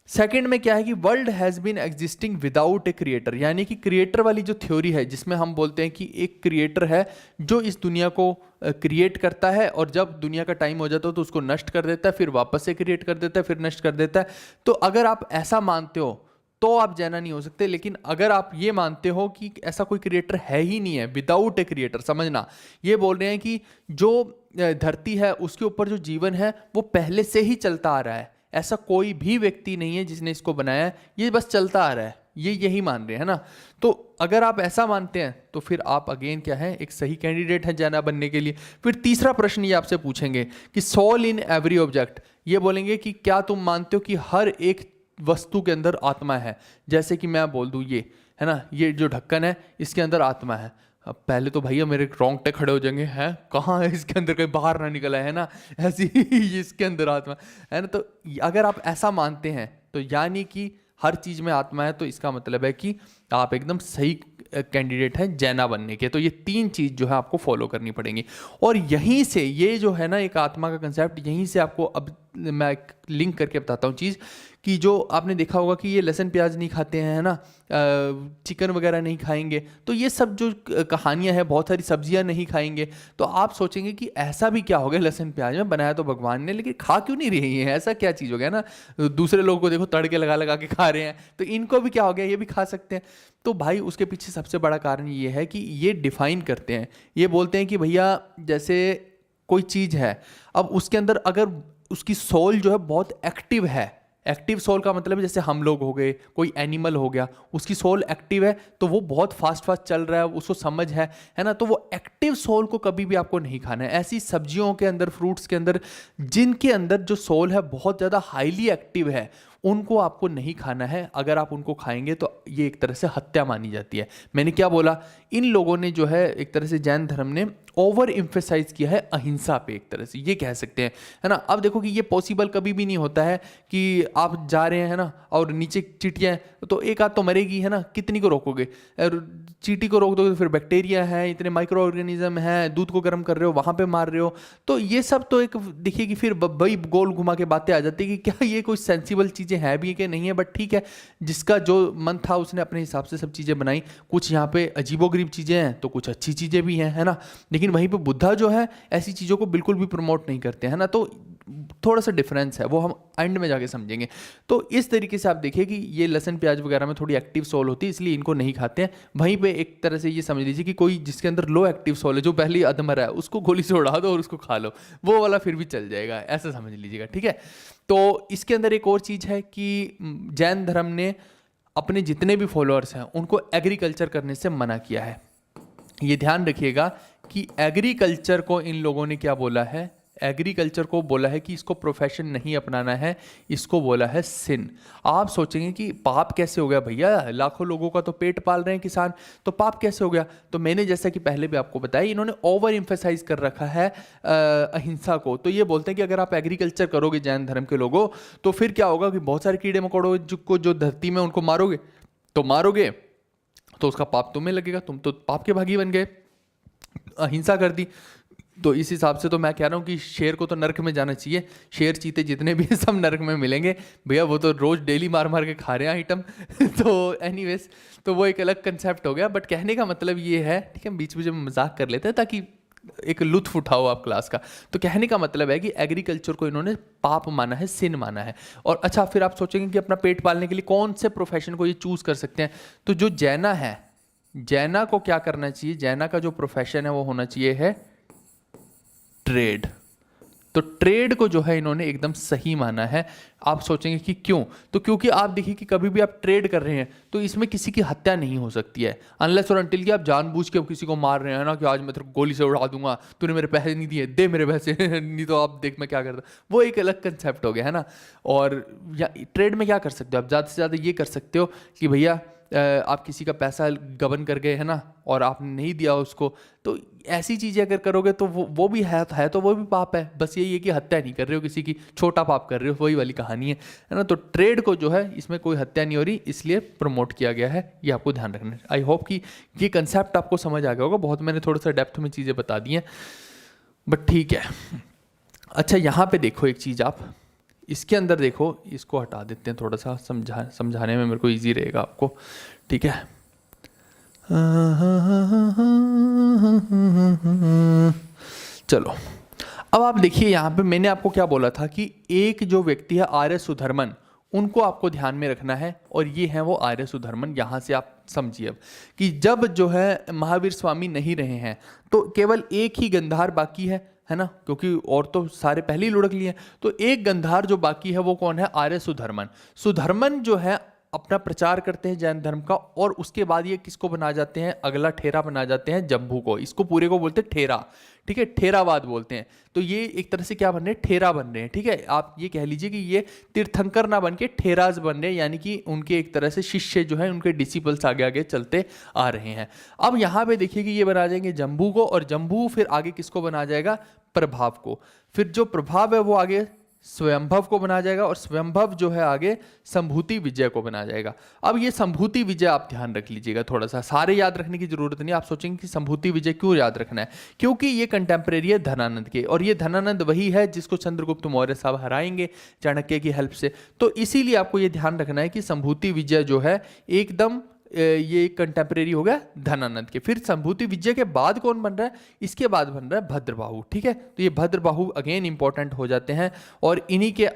सेकंड में क्या है कि world has been existing without a creator, यानी कि क्रिएटर वाली जो थ्योरी है जिसमें हम बोलते हैं कि एक क्रिएटर है जो इस दुनिया को क्रिएट करता है और जब दुनिया का टाइम हो जाता है तो उसको नष्ट कर देता है, फिर वापस से क्रिएट कर देता है, फिर नष्ट कर देता है। तो अगर आप ऐसा मानते हो तो आप जैना नहीं हो सकते। लेकिन अगर आप ये मानते हो कि ऐसा कोई क्रिएटर है ही नहीं है, विदाउट ए क्रिएटर, समझना ये बोल रहे हैं कि जो धरती है उसके ऊपर जो जीवन है वो पहले से ही चलता आ रहा है, ऐसा कोई भी व्यक्ति नहीं है जिसने इसको बनाया है, ये बस चलता आ रहा है, ये यही मान रहे हैं, है ना। तो अगर आप ऐसा मानते हैं तो फिर आप अगेन क्या है, एक सही कैंडिडेट है जैना बनने के लिए। फिर तीसरा प्रश्न ये आपसे पूछेंगे कि सोल इन एवरी ऑब्जेक्ट, ये बोलेंगे कि क्या तुम मानते हो कि हर एक वस्तु के अंदर आत्मा है। जैसे कि मैं बोल दूं ये, है ना, ये जो ढक्कन है इसके अंदर आत्मा है। अब पहले तो भैया मेरे रोंगटे खड़े हो जाएंगे, हैं कहाँ है इसके अंदर, कहीं बाहर ना निकला है ना, ऐसी इसके अंदर आत्मा है ना। तो अगर आप ऐसा मानते हैं तो यानी कि हर चीज़ में आत्मा है, तो इसका मतलब है कि आप एकदम सही कैंडिडेट हैं जैना बनने के। तो ये 3 चीज़ जो है आपको फॉलो करनी पड़ेंगी। और यहीं से ये जो है ना एक आत्मा का कंसेप्ट, यहीं से आपको अब मैं लिंक करके बताता हूँ चीज़ कि जो आपने देखा होगा कि ये लहसुन प्याज नहीं खाते हैं, है ना, चिकन वगैरह नहीं खाएंगे, तो ये सब जो कहानियाँ हैं, बहुत सारी सब्जियाँ नहीं खाएंगे, तो आप सोचेंगे कि ऐसा भी क्या हो गया, लहसुन प्याज में बनाया तो भगवान ने, लेकिन खा क्यों नहीं रही है, ऐसा क्या चीज़ हो गया ना। दूसरे लोगों को देखो तड़के लगा लगा के खा रहे हैं, तो इनको भी क्या हो गया, ये भी खा सकते हैं। तो भाई उसके पीछे सबसे बड़ा कारण ये है कि ये डिफाइन करते हैं, ये बोलते हैं कि भैया जैसे कोई चीज़ है, अब उसके अंदर अगर उसकी सोल जो है बहुत एक्टिव है, एक्टिव सोल का मतलब जैसे हम लोग हो गए, कोई एनिमल हो गया, उसकी सोल एक्टिव है तो वो बहुत फास्ट चल रहा है, उसको समझ है ना, तो वो एक्टिव सोल को कभी भी आपको नहीं खाना है। ऐसी सब्जियों के अंदर, फ्रूट्स के अंदर जिनके अंदर जो सोल है बहुत ज़्यादा हाईली एक्टिव है, उनको आपको नहीं खाना है। अगर आप उनको खाएंगे तो ये एक तरह से हत्या मानी जाती है। मैंने क्या बोला, इन लोगों ने जो है एक तरह से जैन धर्म ने ओवर इम्फेसाइज किया है अहिंसा पे, एक तरह से ये कह सकते हैं, है ना। अब देखो कि ये पॉसिबल कभी भी नहीं होता है कि आप जा रहे हैं ना और नीचे चींटियां हैं तो एक आध तो मरेगी, है ना, कितनी को रोकोगे। और चींटी को रोक दोगे तो फिर बैक्टीरिया है, इतने माइक्रो ऑर्गेनिज्म है, दूध को गर्म कर रहे हो वहां पे मार रहे हो। तो ये सब तो एक देखिए कि फिर वही गोल घुमा के बातें आ जाती है कि क्या ये कोई सेंसिबल चीजें हैं भी कि नहीं है। बट ठीक है, जिसका जो मन था उसने अपने हिसाब से सब चीजें बनाई। कुछ यहाँ पे अजीबोगरीब चीजें हैं तो कुछ अच्छी चीजें भी हैं, है ना। लेकिन वहीं पे बुद्धा जो है ऐसी चीजों को बिल्कुल भी प्रमोट नहीं करते, है ना। तो थोड़ा सा डिफरेंस है, वो हम एंड में जाके समझेंगे। तो इस तरीके से आप देखिए कि ये लहसुन प्याज वगैरह में थोड़ी एक्टिव सोल होती है, इसलिए इनको नहीं खाते हैं। वहीं पे एक तरह से ये समझ लीजिए कि कोई जिसके अंदर लो एक्टिव सोल है, जो पहले ही अधमरा है, उसको गोली से उड़ा दो और उसको खा लो, वो वाला फिर भी चल जाएगा, ऐसा समझ लीजिएगा, ठीक है। तो इसके अंदर एक और चीज़ है कि जैन धर्म ने अपने जितने भी फॉलोअर्स हैं उनको एग्रीकल्चर करने से मना किया है। ये ध्यान रखिएगा कि एग्रीकल्चर को इन लोगों ने क्या बोला है, एग्रीकल्चर को बोला है कि इसको प्रोफेशन नहीं अपनाना है, इसको बोला है सिन। आप सोचेंगे कि पाप कैसे हो गया भैया, लाखों लोगों का तो पेट पाल रहे हैं किसान, तो पाप कैसे हो गया। तो मैंने जैसा कि पहले भी आपको बताया, इन्होंने ओवर इम्फेसाइज कर रखा है अहिंसा को। तो ये बोलते हैं कि अगर आप एग्रीकल्चर करोगे जैन धर्म के लोगों, तो फिर क्या होगा कि बहुत सारे कीड़े मकोड़ों को जो धरती में उनको मारोगे तो उसका पाप तुम्हें लगेगा, तुम तो पाप के भागी बन गए, अहिंसा कर दी। तो इस हिसाब से तो मैं कह रहा हूँ कि शेर को तो नरक में जाना चाहिए। शेर चीते जितने भी हैं सब नरक में मिलेंगे भैया, वो तो रोज डेली मार मार के खा रहे हैं आइटम। तो एनीवेज, तो वो एक अलग कंसेप्ट हो गया। बट कहने का मतलब ये है, ठीक है, बीच बीच में मजाक कर लेते हैं ताकि एक लुत्फ उठाओ आप क्लास का। तो कहने का मतलब है कि एग्रीकल्चर को इन्होंने पाप माना है, सिन माना है। और अच्छा, फिर आप सोचेंगे कि अपना पेट पालने के लिए कौन से प्रोफेशन को ये चूज कर सकते हैं। तो जो जैना है, जैना को क्या करना चाहिए, जैना का जो प्रोफेशन है वो होना चाहिए है ट्रेड। तो ट्रेड को जो है इन्होंने एकदम सही माना है। आप सोचेंगे कि क्यों, तो क्योंकि आप देखिए कि कभी भी आप ट्रेड कर रहे हैं तो इसमें किसी की हत्या नहीं हो सकती है, अनलेस और अनटिल कि आप जानबूझ के किसी को मार रहे हैं ना, कि आज मैं तेरे को गोली से उड़ा दूंगा, तूने मेरे पैसे नहीं दिए, दे मेरे पैसे नहीं तो आप देख मैं क्या करता। वो एक अलग कंसेप्ट हो गया, है ना। और ट्रेड में क्या कर सकते हो आप, ज़्यादा से ज़्यादा ये कर सकते हो कि भैया आप किसी का पैसा गबन कर गए, है ना, और आपने नहीं दिया उसको। तो ऐसी चीज़ें अगर करोगे तो वो भी है तो वो भी पाप है। बस यही है कि हत्या नहीं कर रहे हो किसी की, छोटा पाप कर रहे हो, वही वाली कहानी है ना। तो ट्रेड को जो है इसमें कोई हत्या नहीं हो रही, इसलिए प्रमोट किया गया है, ये आपको ध्यान रखना है। आई होप कि ये कंसेप्ट आपको समझ आ गया होगा। बहुत मैंने थोड़ा सा डेप्थ में चीज़ें बता दी हैं, बट ठीक है। अच्छा, यहाँ पे देखो एक चीज़, आप इसके अंदर देखो, इसको हटा देते हैं, थोड़ा सा समझाने में मेरे को इजी रहेगा आपको, ठीक है। चलो, अब आप देखिए यहाँ पे मैंने आपको क्या बोला था कि एक जो व्यक्ति है आर्य सुधर्मन, उनको आपको ध्यान में रखना है। और ये है वो आर्य सुधर्मन। यहाँ से आप समझिए अब कि जब जो है महावीर स्वामी नहीं रहे हैं तो केवल एक ही गंधार बाकी है ना, क्योंकि और तो सारे पहले ही लुढ़क लिए। तो एक गंधार जो बाकी है वो कौन है, आर्य सुधर्मन। सुधर्मन जो है अपना प्रचार करते हैं जैन धर्म का, और उसके बाद ये किसको बना जाते हैं, अगला ठेरा बना जाते हैं जम्बू को। इसको पूरे को बोलते हैं ठेरा, ठीक है, ठेरावाद बोलते हैं। तो ये एक तरह से क्या बन रहे हैं, ठेरा बन रहे हैं, ठीक है। आप ये कह लीजिए कि ये तीर्थंकर ना बन के ठेराज बन रहे हैं, यानी कि उनके एक तरह से शिष्य जो है, उनके डिसिपल्स आगे आगे चलते आ रहे हैं। अब यहाँ पे देखिए कि ये बना जाएंगे जम्बू को, और जम्बू फिर आगे किसको बना जाएगा, प्रभाव को। फिर जो प्रभाव है वो आगे स्वयंभव को बना जाएगा, और स्वयंभव जो है आगे संभूति विजय को बना जाएगा। अब ये संभूति विजय आप ध्यान रख लीजिएगा, थोड़ा सा सारे याद रखने की जरूरत नहीं। आप सोचेंगे कि संभूति विजय क्यों याद रखना है, क्योंकि ये कंटेम्प्रेरी है धनानंद के, और ये धनानंद वही है जिसको चंद्रगुप्त मौर्य साहब हराएंगे चाणक्य की हेल्प से। तो इसीलिए आपको ये ध्यान रखना है कि संभूति विजय जो है एकदम ये कंटेम्प्रेरी हो गया धनानंद के। फिर संभूति विजय के बाद कौन बन रहा है, इसके बाद बन रहा है भद्रबाहु, ठीक है। तो ये भद्रबाहु अगेन इंपॉर्टेंट हो जाते हैं, और इन्हीं के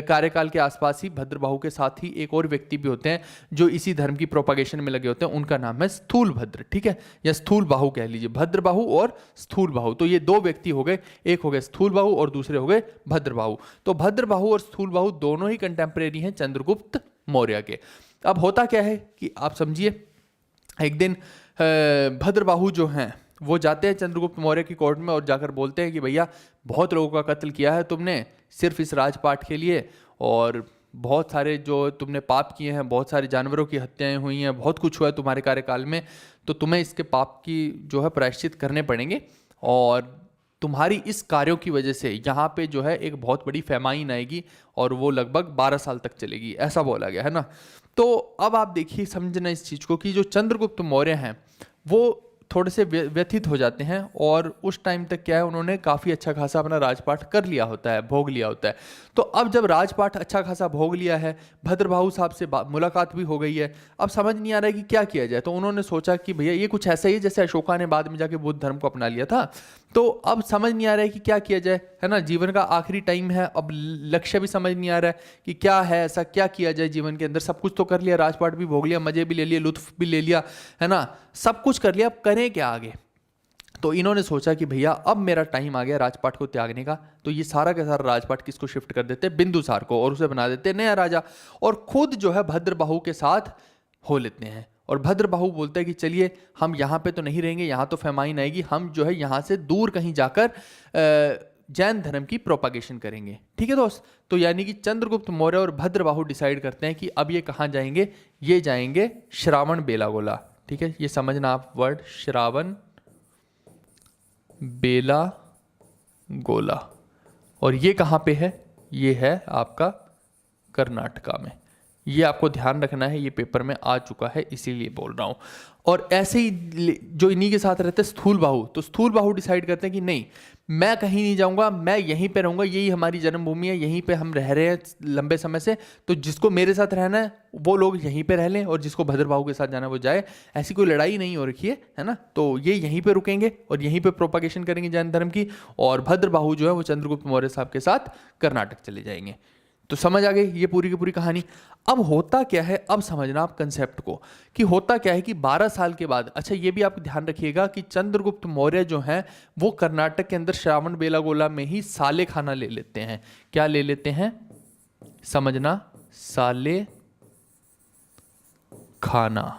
कार्यकाल के आसपास ही भद्रबाहु के साथ ही एक और व्यक्ति भी होते हैं जो इसी धर्म की प्रोपागेशन में लगे होते हैं, उनका नाम है स्थूल भद्र, ठीक है, या स्थूल बाहु कह लीजिए, भद्रबाहु और स्थूल बाहु। तो ये दो व्यक्ति हो गए, एक हो गए स्थूल बाहु और दूसरे हो गए भद्रबाहु। तो भद्रबाहु और स्थूल बाहु दोनों ही कंटेम्प्रेरी हैं चंद्रगुप्त मौर्य के। अब होता क्या है कि आप समझिए, एक दिन भद्रबाहु जो हैं वो जाते हैं चंद्रगुप्त मौर्य की कोर्ट में और जाकर बोलते हैं कि भैया बहुत लोगों का कत्ल किया है तुमने सिर्फ इस राजपाट के लिए, और बहुत सारे जो तुमने पाप किए हैं, बहुत सारे जानवरों की हत्याएं हुई हैं, बहुत कुछ हुआ है तुम्हारे कार्यकाल में, तो तुम्हें इसके पाप की जो है प्रायश्चित करने पड़ेंगे। और तुम्हारी इस कार्यों की वजह से यहाँ पे जो है एक बहुत बड़ी फैमाइन आएगी और वो लगभग 12 साल तक चलेगी, ऐसा बोला गया है ना। तो अब आप देखिए, समझना इस चीज़ को कि जो चंद्रगुप्त मौर्य हैं वो थोड़े से व्यथित हो जाते हैं, और उस टाइम तक क्या है, उन्होंने काफ़ी अच्छा खासा अपना राजपाट कर लिया होता है, भोग लिया होता है। तो अब जब राजपाट अच्छा खासा भोग लिया है, भद्रबाहु साहब से मुलाकात भी हो गई है, अब समझ नहीं आ रहा है कि क्या किया जाए। तो उन्होंने सोचा कि भैया ये कुछ ऐसा ही है जैसे अशोका ने बाद में जाके बुद्ध धर्म को अपना लिया था। तो अब समझ नहीं आ रहा है कि क्या किया जाए, है ना, जीवन का आखिरी टाइम है, अब लक्ष्य भी समझ नहीं आ रहा है कि क्या है, ऐसा क्या किया जाए जीवन के अंदर। सब कुछ तो कर लिया, राजपाट भी भोग लिया, मजे भी ले लिए, लुत्फ भी ले लिया, है ना, सब कुछ कर लिया, अब करें क्या आगे। तो इन्होंने सोचा कि भैया अब मेरा टाइम आ गया राजपाट को त्यागने का, तो ये सारा का सारा राजपाट किसको शिफ्ट कर देते, बिंदुसार को, और उसे बना देते नया राजा, और खुद जो है भद्रबाहु के साथ हो लेते हैं। और भद्रबाहु बोलता है कि चलिए हम यहाँ पे तो नहीं रहेंगे, यहाँ तो फैमाइन आएगी, हम जो है यहाँ से दूर कहीं जाकर जैन धर्म की प्रोपागेशन करेंगे। ठीक है दोस्त, तो यानी कि चंद्रगुप्त मौर्य और भद्रबाहु डिसाइड करते हैं कि अब ये कहाँ जाएंगे, ये जाएंगे श्रावण बेलागोला। ठीक है, ये समझना आप वर्ड, श्रावण बेलागोला। और ये कहाँ पे है, ये है आपका कर्नाटका में। ये आपको ध्यान रखना है, ये पेपर में आ चुका है इसीलिए बोल रहा हूँ। और ऐसे ही जो इन्हीं के साथ रहते हैं स्थूलबाहु, तो स्थूलबाहु डिसाइड करते हैं कि नहीं, मैं कहीं नहीं जाऊंगा, मैं यहीं पे रहूंगा, यही हमारी जन्मभूमि है, यहीं पे हम रह रहे हैं लंबे समय से, तो जिसको मेरे साथ रहना है वो लोग यहीं पे रह लें, और जिसको भद्रबाहु के साथ जाना है वो जाए। ऐसी कोई लड़ाई नहीं हो रखी है ना, तो ये यहीं पे रुकेंगे और यहीं पे प्रोपागेशन करेंगे जैन धर्म की, और भद्रबाहु जो है वो चंद्रगुप्त मौर्य साहब के साथ कर्नाटक चले जाएंगे। तो समझ आ गई ये पूरी की पूरी कहानी। अब होता क्या है, अब समझना आप कंसेप्ट को, कि होता क्या है कि 12 साल के बाद, अच्छा ये भी आप ध्यान रखिएगा कि चंद्रगुप्त मौर्य जो हैं वो कर्नाटक के अंदर श्रावण बेलागोला में ही साले खाना ले लेते हैं। क्या ले लेते हैं, समझना, साले खाना।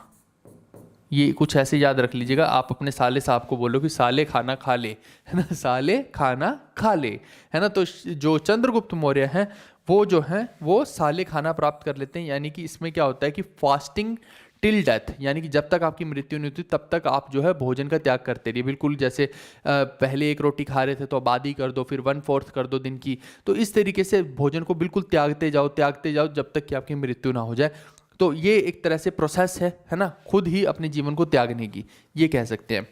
ये कुछ ऐसे याद रख लीजिएगा, आप अपने साले साहब को बोलो कि साले खाना खा ले, है ना, साले खाना खा ले, है ना। तो जो चंद्रगुप्त मौर्य हैं वो जो हैं वो साले खाना प्राप्त कर लेते हैं। यानी कि इसमें क्या होता है कि फास्टिंग टिल डेथ, यानी कि जब तक आपकी मृत्यु नहीं होती तब तक आप जो है भोजन का त्याग करते रहिए। बिल्कुल जैसे पहले एक रोटी खा रहे थे तो अब आधी कर दो, फिर 1/4 कर दो दिन की। तो इस तरीके से भोजन को बिल्कुल त्यागते जाओ जब तक कि आपकी मृत्यु ना हो जाए। तो ये एक तरह से प्रोसेस है ना, खुद ही अपने जीवन को त्यागने की, ये कह सकते हैं।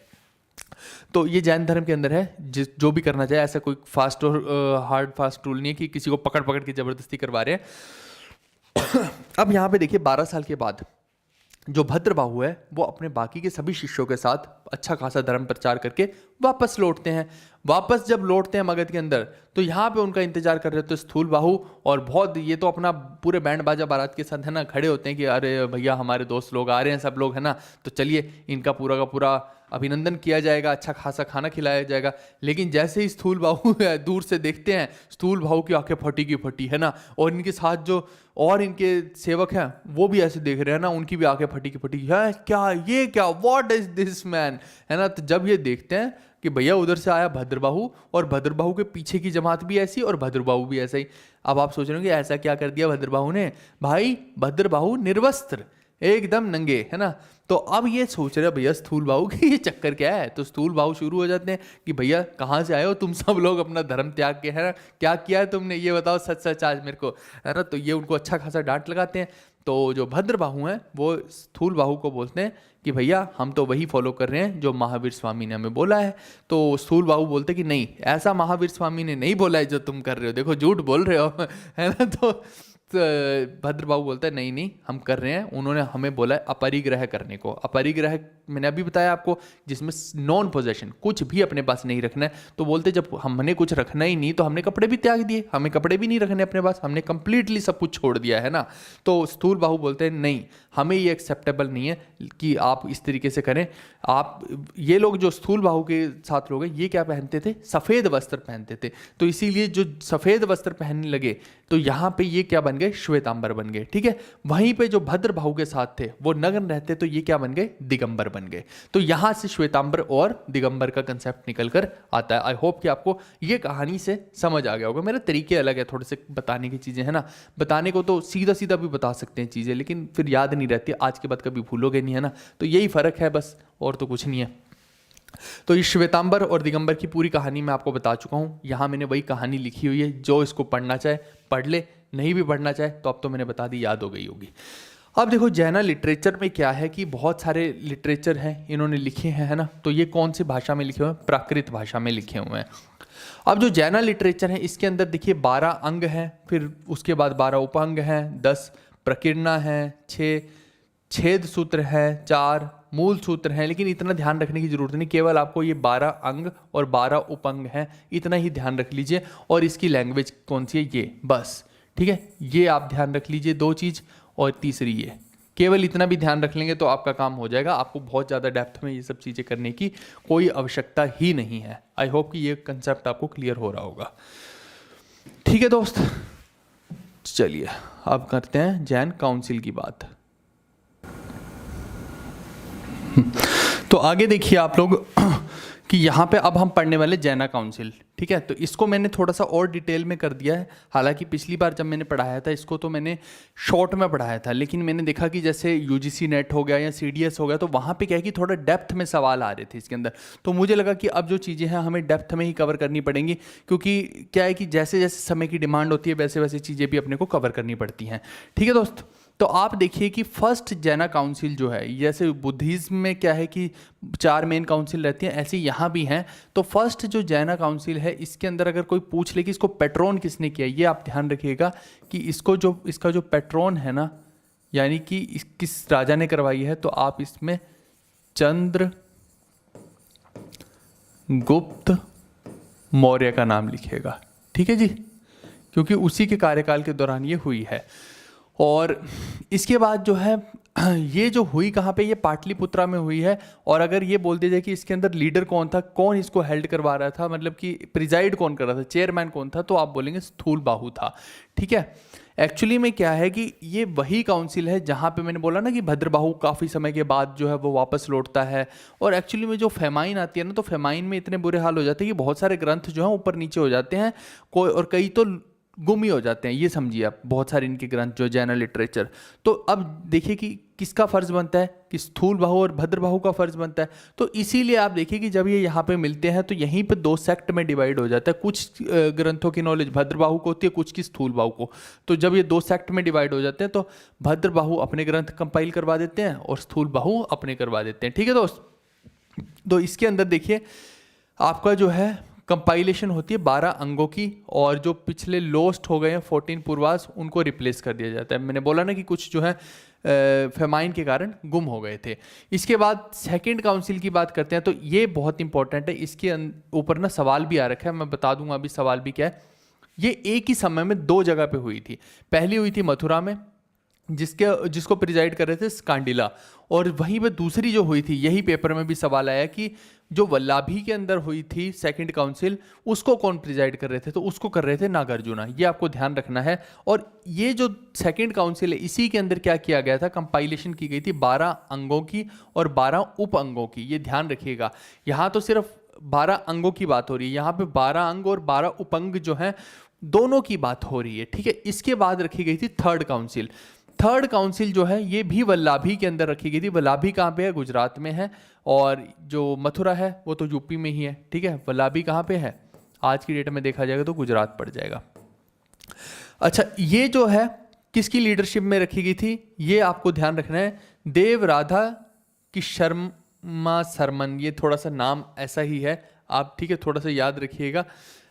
तो ये जैन धर्म के अंदर है, जो भी करना चाहे, ऐसा कोई फास्ट और हार्ड फास्ट रूल नहीं है कि किसी को पकड़ पकड़ के जबरदस्ती करवा रहे हैं। अब यहाँ पे देखिए 12 साल के बाद जो भद्रबाहु है वो अपने बाकी के सभी शिष्यों के साथ अच्छा खासा धर्म प्रचार करके वापस लौटते हैं। वापस जब लौटते हैं मगध के अंदर, तो यहाँ पे उनका इंतजार कर रहे होते स्थूलबाहु, और बहुत ये तो अपना पूरे बैंड बाजा बारात के साथ है ना खड़े होते हैं कि अरे भैया हमारे दोस्त लोग आ रहे हैं, सब लोग, है ना, तो चलिए इनका पूरा का पूरा अभिनंदन किया जाएगा, अच्छा खासा खाना खिलाया जाएगा। लेकिन जैसे ही स्थूलबाहु दूर से देखते हैं, स्थूलबाहु की आंखें फटी की फटी, है ना, और इनके साथ जो और इनके सेवक हैं वो भी ऐसे देख रहे हैं ना, उनकी भी आंखें फटी की फटी है, क्या ये क्या, व्हाट इज दिस मैन, है ना। तो जब ये देखते हैं कि भैया उधर से आया भद्रबाहु, और भद्रबाहु के पीछे की जमात भी ऐसी और भद्रबाहु भी ऐसा ही। अब आप सोच रहे हो कि ऐसा क्या कर दिया भद्रबाहु ने, भाई भद्रबाहु निर्वस्त्र, एकदम नंगे, है ना। तो अब ये सोच रहे भैया स्थूलबाहु कि ये चक्कर क्या है। तो स्थूलबाहु शुरू हो जाते हैं कि भैया कहाँ से आए हो तुम सब लोग, अपना धर्म त्याग के, है ना, क्या किया है तुमने, ये बताओ सच सच आज मेरे को, है ना। तो ये उनको अच्छा खासा डांट लगाते हैं। तो जो भद्रबाहु हैं वो स्थूलबाहु को बोलते हैं कि भैया हम तो वही फॉलो कर रहे हैं जो महावीर स्वामी ने हमें बोला है। तो स्थूलबाहु बोलते कि नहीं, ऐसा महावीर स्वामी ने नहीं बोला है जो तुम कर रहे हो, देखो झूठ बोल रहे हो, है ना। तो भद्रबाहु बोलता है नहीं हम कर रहे हैं, उन्होंने हमें बोला है अपरिग्रह करने को। अपरिग्रह मैंने अभी बताया आपको, जिसमें नॉन पोजेशन, कुछ भी अपने पास नहीं रखना है। तो बोलते जब हमने कुछ रखना ही नहीं तो हमने कपड़े भी त्याग दिए, हमें कपड़े भी नहीं रखने अपने पास, हमने कंप्लीटली सब कुछ छोड़ दिया, है ना। तो स्थूलबाहु बोलते हैं नहीं, हमें ये एक्सेप्टेबल नहीं है कि आप इस तरीके से करें। आप ये लोग जो स्थूलबाहु के साथ लोग हैं ये क्या पहनते थे, सफ़ेद वस्त्र पहनते थे। तो इसीलिए जो सफ़ेद वस्त्र पहनने लगे तो यहाँ पे ये क्या बन गए, श्वेतांबर बन गए। ठीक है, वहीं पे जो भद्रबाहु के साथ थे वो नग्न रहते, तो ये क्या बन गए, दिगंबर बन गए। तो यहाँ से श्वेतांबर और दिगंबर का कंसेप्ट निकल कर आता है। आई होप कि आपको ये कहानी से समझ आ गया होगा। मेरे तरीके अलग है थोड़े से बताने की चीज़ें, है ना। बताने को तो सीधा सीधा भी बता सकते हैं चीज़ें, लेकिन फिर याद नहीं रहती, आज के बाद कभी भूलोगे नहीं, है ना। तो यही फ़र्क है बस, और तो कुछ नहीं है। तो इस श्वेतांबर और दिगंबर की पूरी कहानी मैं आपको बता चुका हूँ। यहाँ मैंने वही कहानी लिखी हुई है, जो इसको पढ़ना चाहे पढ़ ले, नहीं भी पढ़ना चाहे तो अब तो मैंने बता दी, याद हो गई होगी। अब देखो जैना लिटरेचर में क्या है कि बहुत सारे लिटरेचर हैं इन्होंने लिखे हैं, है ना। तो ये कौन सी भाषा में लिखे हुए हैं, प्राकृत भाषा में लिखे हुए हैं। अब जो जैना लिटरेचर है इसके अंदर देखिए 12 अंग हैं, फिर उसके बाद 12 उपांग हैं, 10 प्रकीर्णा हैं, 6 छेद सूत्र है, 4 मूल सूत्र हैं। लेकिन इतना ध्यान रखने की जरूरत नहीं, केवल आपको ये 12 अंग और 12 उपअंग हैं, इतना ही ध्यान रख लीजिए। और इसकी लैंग्वेज कौन सी है, ये बस। ठीक है, ये आप ध्यान रख लीजिए, 2 चीज़। और तीसरी ये, केवल इतना भी ध्यान रख लेंगे तो आपका काम हो जाएगा। आपको बहुत ज़्यादा डेप्थ में ये सब चीज़ें करने की कोई आवश्यकता ही नहीं है। आई होप कि ये कंसेप्ट आपको क्लियर हो रहा होगा। ठीक है दोस्त, चलिए अब करते हैं जैन काउंसिल की बात। तो आगे देखिए आप लोग कि यहाँ पे अब हम पढ़ने वाले जैना काउंसिल। ठीक है, तो इसको मैंने थोड़ा सा और डिटेल में कर दिया है। हालांकि पिछली बार जब मैंने पढ़ाया था इसको तो मैंने शॉर्ट में पढ़ाया था, लेकिन मैंने देखा कि जैसे यूजीसी नेट हो गया या सीडीएस हो गया तो वहाँ पे क्या है कि थोड़ा डेप्थ में सवाल आ रहे थे इसके अंदर। तो मुझे लगा कि अब जो चीज़ें हैं हमें डेप्थ में ही कवर करनी पड़ेंगी, क्योंकि क्या है कि जैसे जैसे समय की डिमांड होती है वैसे वैसे चीज़ें भी अपने को कवर करनी पड़ती हैं। ठीक है दोस्त, तो आप देखिए कि फर्स्ट जैना काउंसिल जो है, जैसे बुद्धिज्म में क्या है कि 4 मेन काउंसिल रहती हैं, ऐसे यहाँ भी हैं। तो फर्स्ट जो जैना काउंसिल है इसके अंदर अगर कोई पूछ ले कि इसको पेट्रोन किसने किया, ये आप ध्यान रखिएगा कि इसका जो पेट्रोन है ना, यानी कि किस राजा ने करवाई है, तो आप इसमें चंद्रगुप्त मौर्य का नाम लिखिएगा। ठीक है जी, क्योंकि उसी के कार्यकाल के दौरान ये हुई है। और इसके बाद जो है ये जो हुई कहाँ पे, ये पाटलिपुत्रा में हुई है। और अगर ये बोल दिया जाए कि इसके अंदर लीडर कौन था, कौन इसको हेल्ड करवा रहा था, मतलब कि प्रिजाइड कौन कर रहा था, चेयरमैन कौन था, तो आप बोलेंगे स्थूलबाहु था। ठीक है, एक्चुअली में क्या है कि ये वही काउंसिल है जहाँ पे मैंने बोला ना कि भद्रबाहु काफ़ी समय के बाद जो है वो वापस लौटता है। और एक्चुअली में जो फेमाइन आती है ना, तो फेमाइन में इतने बुरे हाल हो जाते हैं कि बहुत सारे ग्रंथ जो हैं ऊपर नीचे हो जाते हैं, और कई तो गुम ही हो जाते हैं। ये समझिए आप, बहुत सारे इनके ग्रंथ जो जैन लिटरेचर। तो अब देखिए कि किसका फर्ज बनता है कि स्थूलबाहु और भद्रबाहु का फर्ज बनता है। तो इसीलिए आप देखिए कि जब ये यहाँ पे मिलते हैं तो यहीं पे 2 सेक्ट में डिवाइड हो जाता है। कुछ ग्रंथों की नॉलेज भद्रबाहु को होती है, कुछ की स्थूलबाहु को। तो जब ये 2 सेक्ट में डिवाइड हो जाते हैं तो भद्रबाहु अपने ग्रंथ कंपाइल करवा देते हैं और स्थूलबाहु अपने करवा देते हैं। ठीक है दोस्त, तो इसके अंदर देखिए आपका जो है कंपाइलेशन होती है 12 अंगों की, और जो पिछले लोस्ट हो गए हैं 14 पूर्वास उनको रिप्लेस कर दिया जाता है। मैंने बोला ना कि कुछ जो है फेमाइन के कारण गुम हो गए थे। इसके बाद सेकंड काउंसिल की बात करते हैं, तो ये बहुत इंपॉर्टेंट है। इसके ऊपर ना सवाल भी आ रखा है, मैं बता दूंगा अभी सवाल भी क्या है। ये एक ही समय में 2 जगह पे हुई थी। पहली हुई थी मथुरा में, जिसको प्रिजाइड कर रहे थे स्कांडिला, और वहीं पे दूसरी जो हुई थी, यही पेपर में भी सवाल आया कि जो वल्लाभी के अंदर हुई थी सेकंड काउंसिल, उसको कौन प्रिजाइड कर रहे थे, तो उसको कर रहे थे नागार्जुना। ये आपको ध्यान रखना है। और ये जो सेकंड काउंसिल है इसी के अंदर क्या किया गया था, कंपाइलेशन की गई थी 12 अंगों की और 12 उप अंगों की। ये ध्यान रखिएगा, यहाँ तो सिर्फ 12 अंगों की बात हो रही है, यहाँ पे 12 अंग और 12 उपअंग जो हैं दोनों की बात हो रही है। ठीक है, इसके बाद रखी गई थी थर्ड काउंसिल। थर्ड काउंसिल जो है ये भी वल्लाभी के अंदर रखी गई थी। वल्लाभी कहाँ पे है, गुजरात में है, और जो मथुरा है वो तो यूपी में ही है। ठीक है, वल्लाभी कहाँ पे है, आज की डेट में देखा जाएगा तो गुजरात पड़ जाएगा। अच्छा, ये जो है किसकी लीडरशिप में रखी गई थी, ये आपको ध्यान रखना है। देव राधा की शर्मा सरमन, ये थोड़ा सा नाम ऐसा ही है आप, ठीक है, थोड़ा सा याद रखिएगा।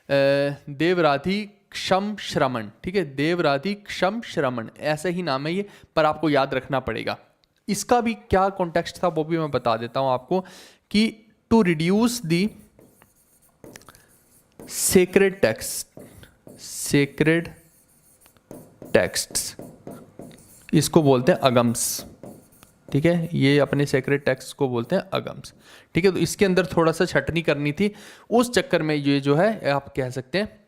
देवराधि क्षम श्रमण, ठीक है, देवराधि क्षम श्रमण ऐसा ही नाम है ये, पर आपको याद रखना पड़ेगा। इसका भी क्या कॉन्टेक्स्ट था वो भी मैं बता देता हूं आपको कि to reduce the sacred texts, इसको बोलते हैं अगम्स। ठीक है, ये अपने सेक्रेड टेक्स्ट को बोलते हैं अगम्स। ठीक है, तो इसके अंदर थोड़ा सा छटनी करनी थी, उस चक्कर में ये जो है आप कह सकते हैं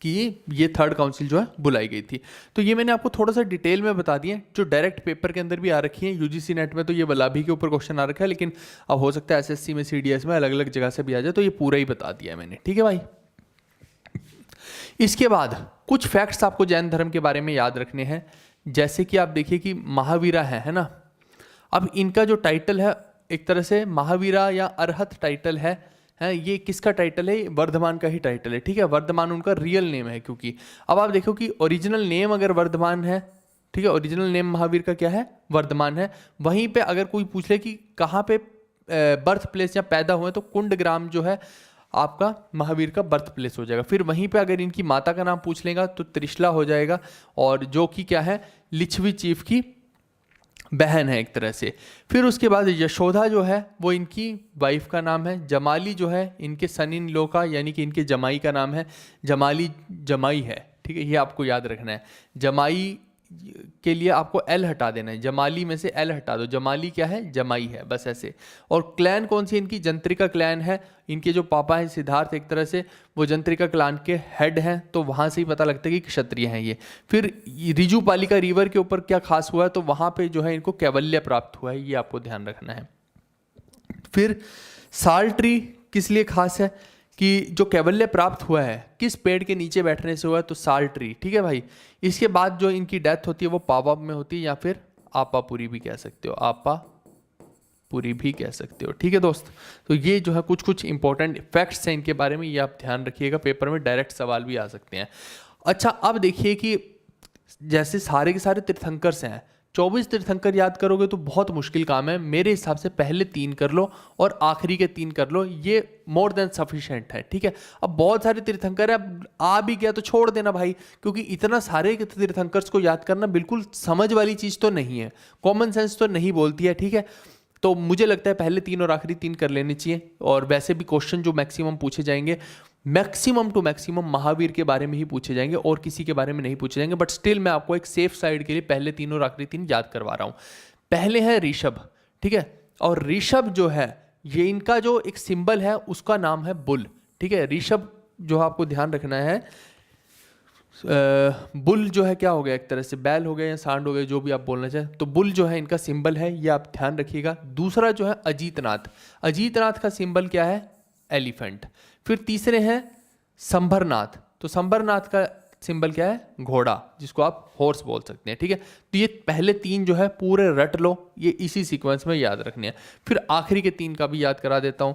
कि ये थर्ड काउंसिल जो है बुलाई गई थी। तो ये मैंने आपको थोड़ा सा डिटेल में बता दिया, जो डायरेक्ट पेपर के अंदर भी आ रखी है। यूजीसी नेट में तो ये वलाभी के ऊपर क्वेश्चन आ रखा है, लेकिन अब हो सकता है एसएससी में, सीडीएस में अलग अलग जगह से भी आ जाए, तो ये पूरा ही बता दिया है मैंने, ठीक है भाई। इसके बाद कुछ फैक्ट्स आपको जैन धर्म के बारे में याद रखने हैं। जैसे कि आप देखिए कि महावीरा है ना, अब इनका जो टाइटल है एक तरह से महावीरा या अरहत टाइटल है, ये किसका टाइटल है? वर्धमान का ही टाइटल है, ठीक है। वर्धमान उनका रियल नेम है, क्योंकि अब आप देखो कि ओरिजिनल नेम अगर वर्धमान है, ठीक है, ओरिजिनल नेम महावीर का क्या है? वर्धमान है। वहीं पे अगर कोई पूछ ले कि कहाँ पे बर्थ प्लेस या पैदा हुए, तो कुंडग्राम जो है आपका महावीर का बर्थ प्लेस हो जाएगा। फिर वहीं पे अगर इनकी माता का नाम पूछ लेगा तो त्रिशला हो जाएगा, और जो कि क्या है? लिच्छवी चीफ की बहन है एक तरह से। फिर उसके बाद यशोदा जो है वो इनकी वाइफ का नाम है। जमाली जो है इनके सन इन लॉ का, यानी कि इनके जमाई का नाम है। जमाली जमाई है, ठीक है, ये आपको याद रखना है। जमाई के लिए आपको एल हटा देना है, जमाली में से एल हटा दो, जमाली क्या है? जमाई है, बस ऐसे। और क्लैन कौन सी इनकी? जंत्रिका क्लैन है। इनके जो पापा हैं सिद्धार्थ, एक तरह से वो जंत्रिका क्लैन के हेड हैं, तो वहाँ से ही पता लगता है कि क्षत्रिय हैं ये। फिर रिजुपालिका रिवर के ऊपर क्या खास हुआ है? तो वहाँ पे जो है इनको कैवल्य प्राप्त हुआ है, ये आपको ध्यान रखना है। फिर साल ट्री किस लिए खास है? कि जो कैवल्य प्राप्त हुआ है किस पेड़ के नीचे बैठने से हुआ है? तो साल ट्री, ठीक है भाई। इसके बाद जो इनकी डेथ होती है वो पावा में होती है, या फिर आपापुरी भी कह सकते हो, आपापुरी भी कह सकते हो, ठीक है दोस्त। तो ये जो है कुछ कुछ इंपॉर्टेंट फैक्ट्स हैं इनके बारे में, ये आप ध्यान रखिएगा, पेपर में डायरेक्ट सवाल भी आ सकते हैं। अच्छा, अब देखिए कि जैसे सारे के सारे तीर्थंकर्स हैं, 24 तीर्थंकर याद करोगे तो बहुत मुश्किल काम है। मेरे हिसाब से पहले 3 कर लो और आखिरी के 3 कर लो, ये मोर देन सफिशिएंट है, ठीक है। अब बहुत सारे तीर्थंकर है, अब आ भी गया तो छोड़ देना भाई, क्योंकि इतना सारे तीर्थंकर्स को याद करना बिल्कुल समझ वाली चीज़ तो नहीं है, कॉमन सेंस तो नहीं बोलती है, ठीक है। तो मुझे लगता है पहले 3 और आखिरी 3 कर लेने चाहिए। और वैसे भी क्वेश्चन जो मैक्सिमम पूछे जाएंगे, मैक्सिमम टू मैक्सिमम महावीर के बारे में ही पूछे जाएंगे, और किसी के बारे में नहीं पूछे जाएंगे। बट स्टिल मैं आपको एक सेफ साइड के लिए पहले 3 और आखिरी 3 याद करवा रहा हूं। पहले है ऋषभ, ठीक है। और ऋषभ जो है ये इनका जो एक सिंबल है उसका नाम है बुल, ठीक है। ऋषभ जो आपको ध्यान रखना है, बुल जो है क्या हो गया? एक तरह से बैल हो गया या सांड हो गया, जो भी आप बोलना चाहें। तो बुल जो है इनका सिंबल है, ये आप ध्यान रखिएगा। दूसरा जो है अजीतनाथ, अजीतनाथ का सिंबल क्या है? एलिफेंट। फिर तीसरे हैं संभरनाथ, तो संभरनाथ का सिंबल क्या है? घोड़ा, जिसको आप हॉर्स बोल सकते हैं, ठीक है। तो ये पहले 3 जो है पूरे रट लो, ये इसी सीक्वेंस में याद रखने हैं। फिर आखिरी के 3 का भी याद करा देता हूं।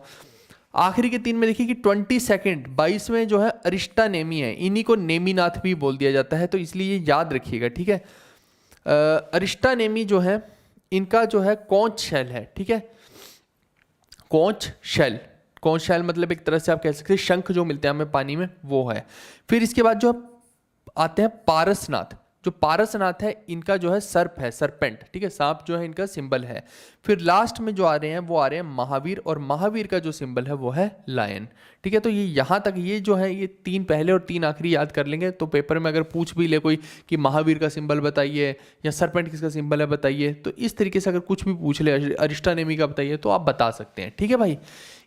आखिरी के 3 में देखिए कि 22वें जो है अरिष्टा नेमी है, इन्हीं को नेमीनाथ भी बोल दिया जाता है, तो इसलिए ये याद रखिएगा, ठीक है। अरिष्टा नेमी जो है इनका जो है कौच शैल है, ठीक है। कौच शैल, कौच शैल मतलब एक तरह से आप कह सकते हैं शंख जो मिलते हैं हमें पानी में, वो है। फिर इसके बाद जो आते हैं पारसनाथ, जो पारसनाथ है इनका जो है सर्प है, सरपेंट, ठीक है, सांप जो है इनका सिंबल है। फिर लास्ट में जो आ रहे हैं वो आ रहे हैं महावीर, और महावीर का जो सिंबल है वो है लायन, ठीक है। तो ये यहाँ तक ये जो है ये 3 पहले और 3 आखिरी याद कर लेंगे, तो पेपर में अगर पूछ भी ले कोई कि महावीर का सिंबल बताइए या सरपेंट किसका सिंबल है बताइए, तो इस तरीके से अगर कुछ भी पूछ ले, अरिष्टा नेमी का बताइए, तो आप बता सकते हैं, ठीक है भाई।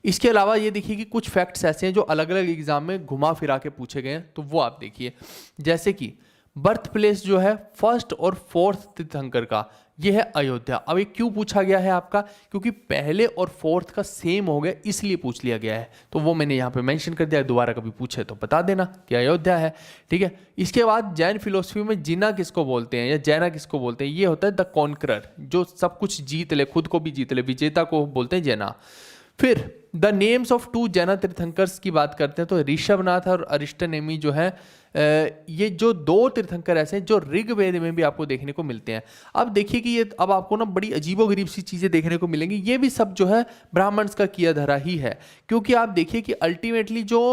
इसके अलावा ये देखिए कि कुछ फैक्ट्स ऐसे हैं जो अलग अलग एग्जाम में घुमा फिरा के पूछे गए हैं, तो वो आप देखिए। जैसे कि बर्थ प्लेस जो है फर्स्ट और फोर्थ तीर्थंकर का, ये है अयोध्या। अब ये क्यों पूछा गया है आपका? क्योंकि पहले और फोर्थ का सेम हो गया, इसलिए पूछ लिया गया है, तो वो मैंने यहाँ पे मेंशन कर दिया। दोबारा कभी पूछे तो बता देना कि अयोध्या है, ठीक है। इसके बाद जैन फिलोसफी में जिना किसको बोलते हैं या जैना किसको बोलते हैं? ये होता है द कॉन्करर, जो सब कुछ जीत ले, खुद को भी जीत ले, विजेता को बोलते हैं जैना। फिर द नेम्स ऑफ 2 जैना तीर्थंकर्स की बात करते हैं, तो ऋषभनाथ और अरिष्टनेमी जो है, ये जो 2 तीर्थंकर ऐसे हैं जो ऋग्वेद में भी आपको देखने को मिलते हैं। अब देखिए कि ये अब आपको ना बड़ी अजीबोगरीब सी चीज़ें देखने को मिलेंगी, ये भी सब जो है ब्राह्मण्स का किया धरा ही है। क्योंकि आप देखिए कि अल्टीमेटली जो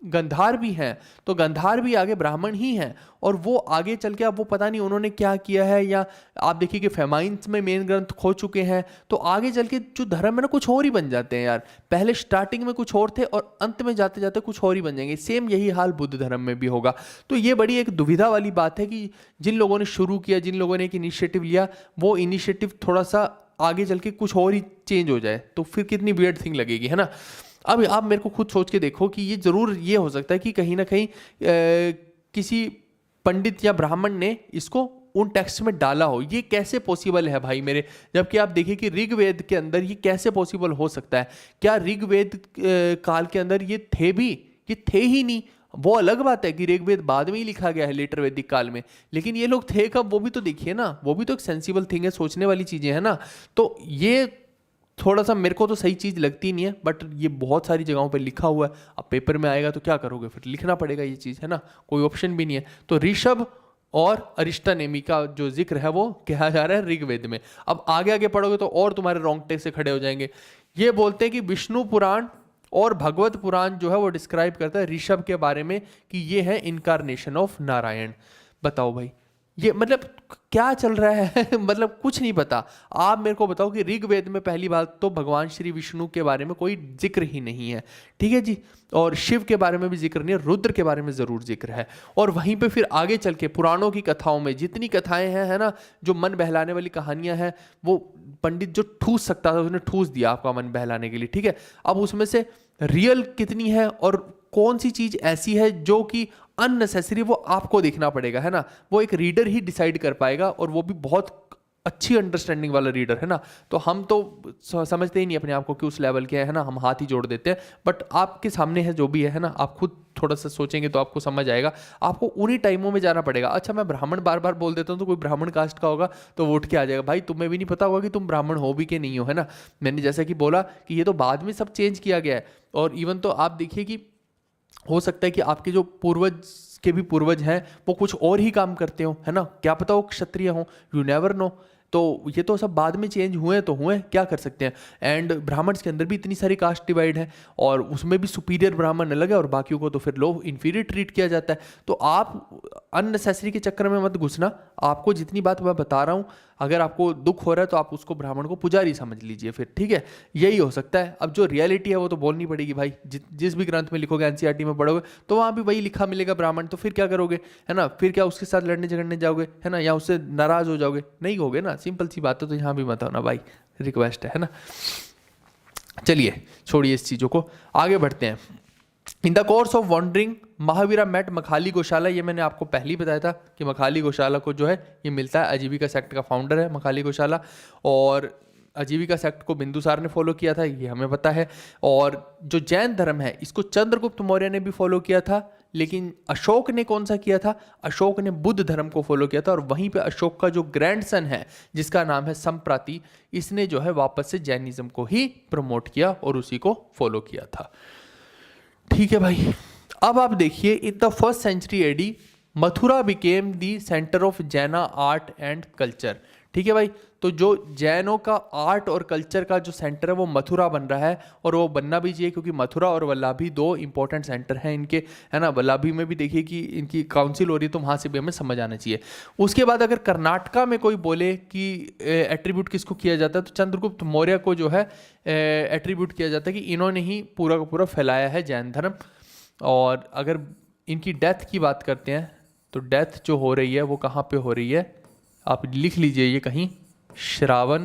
गंधार भी हैं, तो गंधार भी आगे ब्राह्मण ही हैं, और वो आगे चल के अब वो पता नहीं उन्होंने क्या किया है, या आप देखिए कि फेमाइन्स में मेन ग्रंथ खो चुके हैं, तो आगे चल के जो धर्म है ना कुछ और ही बन जाते हैं यार। पहले स्टार्टिंग में कुछ और थे और अंत में जाते जाते कुछ और ही बन जाएंगे। सेम यही हाल बुद्ध धर्म में भी होगा। तो ये बड़ी एक दुविधा वाली बात है कि जिन लोगों ने शुरू किया, जिन लोगों ने एक इनिशिएटिव लिया, वो इनिशिएटिव थोड़ा सा आगे चल के कुछ और ही चेंज हो जाए, तो फिर कितनी वियर्ड थिंग लगेगी, है ना। अब आप मेरे को खुद सोच के देखो कि ये जरूर ये हो सकता है कि कहीं ना कहीं किसी पंडित या ब्राह्मण ने इसको उन टेक्स्ट में डाला हो। ये कैसे पॉसिबल है भाई मेरे, जबकि आप देखिए कि ऋग्वेद के अंदर ये कैसे पॉसिबल हो सकता है? क्या ऋग्वेद काल के अंदर ये थे भी? ये थे ही नहीं। वो अलग बात है कि ऋग्वेद बाद में ही लिखा गया है, लेटर वैदिक काल में, लेकिन ये लोग थे कब वो भी तो देखिए ना। वो भी तो एक सेंसिबल थिंग है, सोचने वाली चीजें है ना। तो ये थोड़ा सा मेरे को तो सही चीज लगती नहीं है, बट ये बहुत सारी जगहों पे लिखा हुआ है। अब पेपर में आएगा तो क्या करोगे, फिर लिखना पड़ेगा ये चीज, है ना, कोई ऑप्शन भी नहीं है। तो ऋषभ और अरिष्टानेमी का जो जिक्र है वो कहा जा रहा है ऋग्वेद में। अब आगे आगे पढ़ोगे तो और तुम्हारे रोंगटे से खड़े हो जाएंगे। ये बोलते हैं कि विष्णु पुराण और भगवत पुराण जो है वो डिस्क्राइब करता है ऋषभ के बारे में कि ये है इनकारनेशन ऑफ नारायण। बताओ भाई, ये मतलब क्या चल रहा है मतलब कुछ नहीं पता। आप मेरे को बताओ कि ऋग्वेद में पहली बात तो भगवान श्री विष्णु के बारे में कोई जिक्र ही नहीं है, ठीक है जी, और शिव के बारे में भी जिक्र नहीं है, रुद्र के बारे में जरूर जिक्र है। और वहीं पे फिर आगे चल के पुराणों की कथाओं में जितनी कथाएं हैं, है ना, जो मन बहलाने वाली कहानियां हैं, वो पंडित जो ठूस सकता था उसने ठूस दिया आपका मन बहलाने के लिए, ठीक है। अब उसमें से रियल कितनी है और कौन सी चीज ऐसी है जो कि अननेसेसरी, वो आपको देखना पड़ेगा, है ना। वो एक रीडर ही डिसाइड कर पाएगा, और वो भी बहुत अच्छी अंडरस्टैंडिंग वाला रीडर, है ना। तो हम तो समझते ही नहीं अपने आप को कि उस लेवल के है ना, हम हाथ ही जोड़ देते हैं। बट आपके सामने है जो भी है ना, आप खुद थोड़ा सा सोचेंगे तो आपको समझ आएगा। आपको उन्हीं टाइमों में जाना पड़ेगा। अच्छा, मैं ब्राह्मण बार बार बोल देता हूँ तो कोई ब्राह्मण कास्ट का होगा तो वो उठ के आ जाएगा, भाई तुम्हें भी नहीं पता होगा कि तुम ब्राह्मण हो भी कि नहीं हो, है ना। मैंने जैसा कि बोला कि ये तो बाद में सब चेंज किया गया है। और इवन तो आप देखिए कि हो सकता है कि आपके जो पूर्वज के भी पूर्वज हैं वो कुछ और ही काम करते हो, है ना, क्या पता वो क्षत्रिय हो, यू नेवर नो। तो ये तो सब बाद में चेंज हुए तो हुए, क्या कर सकते हैं। एंड ब्राह्मण्स के अंदर भी इतनी सारी कास्ट डिवाइड है, और उसमें भी सुपीरियर ब्राह्मण अलग है और बाकियों को तो फिर लो इन्फीरियर ट्रीट किया जाता है। तो आप अननेसेसरी के चक्कर में मत घुसना। आपको जितनी बात मैं बता रहा हूँ, अगर आपको दुख हो रहा है तो आप उसको ब्राह्मण को पुजारी समझ लीजिए फिर, ठीक है। यही हो सकता है। अब जो रियलिटी है वो तो बोलनी पड़ेगी भाई। जिस भी ग्रंथ में लिखोगे, एनसीईआरटी में पढ़ोगे तो वहाँ भी वही लिखा मिलेगा ब्राह्मण, तो फिर क्या करोगे, है ना। फिर क्या उसके साथ लड़ने झगड़ने जाओगे, है ना, या उससे नाराज हो जाओगे? नहीं होगे ना, सिंपल सी बात है। तो यहाँ भी मत होना भाई, रिक्वेस्ट है ना। चलिए छोड़िए इस चीज़ों को, आगे बढ़ते हैं। In the course of wandering Mahavira met Makkhali Gosala. ये मैंने आपको पहले ही बताया था कि मखाली गौशाला को जो है ये मिलता है, आजीविका सेक्ट का फाउंडर है मखाली गौशाला। और आजीविका सेक्ट को बिंदुसार ने फॉलो किया था, ये हमें पता है। और जो जैन धर्म है इसको चंद्रगुप्त मौर्य ने भी फॉलो किया था, लेकिन अशोक ने कौन सा किया था? अशोक ने बुद्ध धर्म को फॉलो किया था। और वहीं पे अशोक का जो ग्रैंडसन है जिसका नाम है संप्राति, इसने जो है वापस से जैनिज्म को ही प्रमोट किया और उसी को फॉलो किया था, ठीक है भाई। अब आप देखिए, in the first century AD Mathura became the centre of Jaina art and culture, ठीक है भाई। तो जो जैनों का आर्ट और कल्चर का जो सेंटर है वो मथुरा बन रहा है, और वो बनना भी चाहिए क्योंकि मथुरा और वल्लभी दो इंपॉर्टेंट सेंटर हैं इनके, है ना। वल्लभी में भी देखिए कि इनकी काउंसिल हो रही है, तो वहाँ से भी हमें समझ आना चाहिए। उसके बाद अगर कर्नाटका में कोई बोले कि एट्रीब्यूट किसको किया जाता है, तो चंद्रगुप्त मौर्य को जो है एट्रीब्यूट किया जाता है कि इन्होंने ही पूरा का पूरा फैलाया है जैन धर्म। और अगर इनकी डेथ की बात करते हैं तो डेथ जो हो रही है वो कहाँ पे हो रही है, आप लिख लीजिए ये कहीं, श्रावण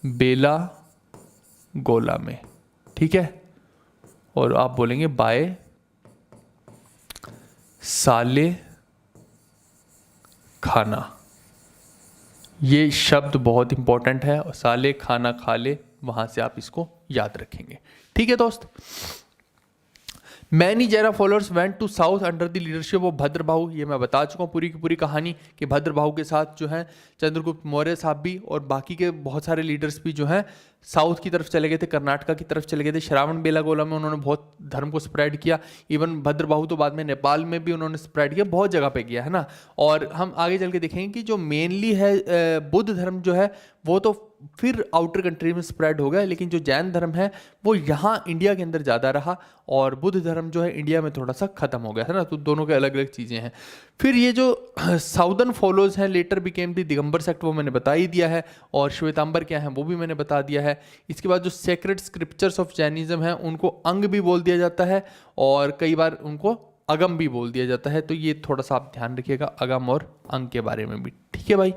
बेला गोला में, ठीक है। और आप बोलेंगे बाय साले खाना। ये शब्द बहुत इंपॉर्टेंट है, और साले खाना खा ले, वहां से आप इसको याद रखेंगे, ठीक है दोस्त। Many Jaina followers went to south under the leadership of Bhadrabahu. ये मैं बता चुका हूँ पूरी की पूरी कहानी कि भद्रबाहु के साथ जो है चंद्रगुप्त मौर्य साहब भी और बाकी के बहुत सारे लीडर्स भी जो हैं साउथ की तरफ चले गए थे, कर्नाटका की तरफ चले गए थे। श्रावण बेलागोला में उन्होंने बहुत धर्म को स्प्रेड किया। इवन भद्रबाहु तो बाद में नेपाल में भी उन्होंने स्प्रेड किया, बहुत जगह पे किया, है ना। और हम आगे चल के देखेंगे कि जो मेनली है बुद्ध धर्म जो है वो तो फिर आउटर कंट्री में स्प्रेड हो गया, लेकिन जो जैन धर्म है वो यहाँ इंडिया के अंदर ज़्यादा रहा, और बुद्ध धर्म जो है इंडिया में थोड़ा सा ख़त्म हो गया, है ना। तो दोनों के अलग अलग चीज़ें हैं। फिर ये जो साउदर्न फॉलोज हैं लेटर बिकेम दी दिगंबर सेक्ट, वो मैंने बता ही दिया है। और श्वेतांबर क्या है वो भी मैंने बता दिया है। इसके बाद जो सेक्रेड स्क्रिप्चर्स ऑफ जैनिज्म है उनको अंग भी बोल दिया जाता है, और कई बार उनको अगम भी बोल दिया जाता है। तो ये थोड़ा सा आप ध्यान रखिएगा अगम और अंग के बारे में भी, ठीक है भाई।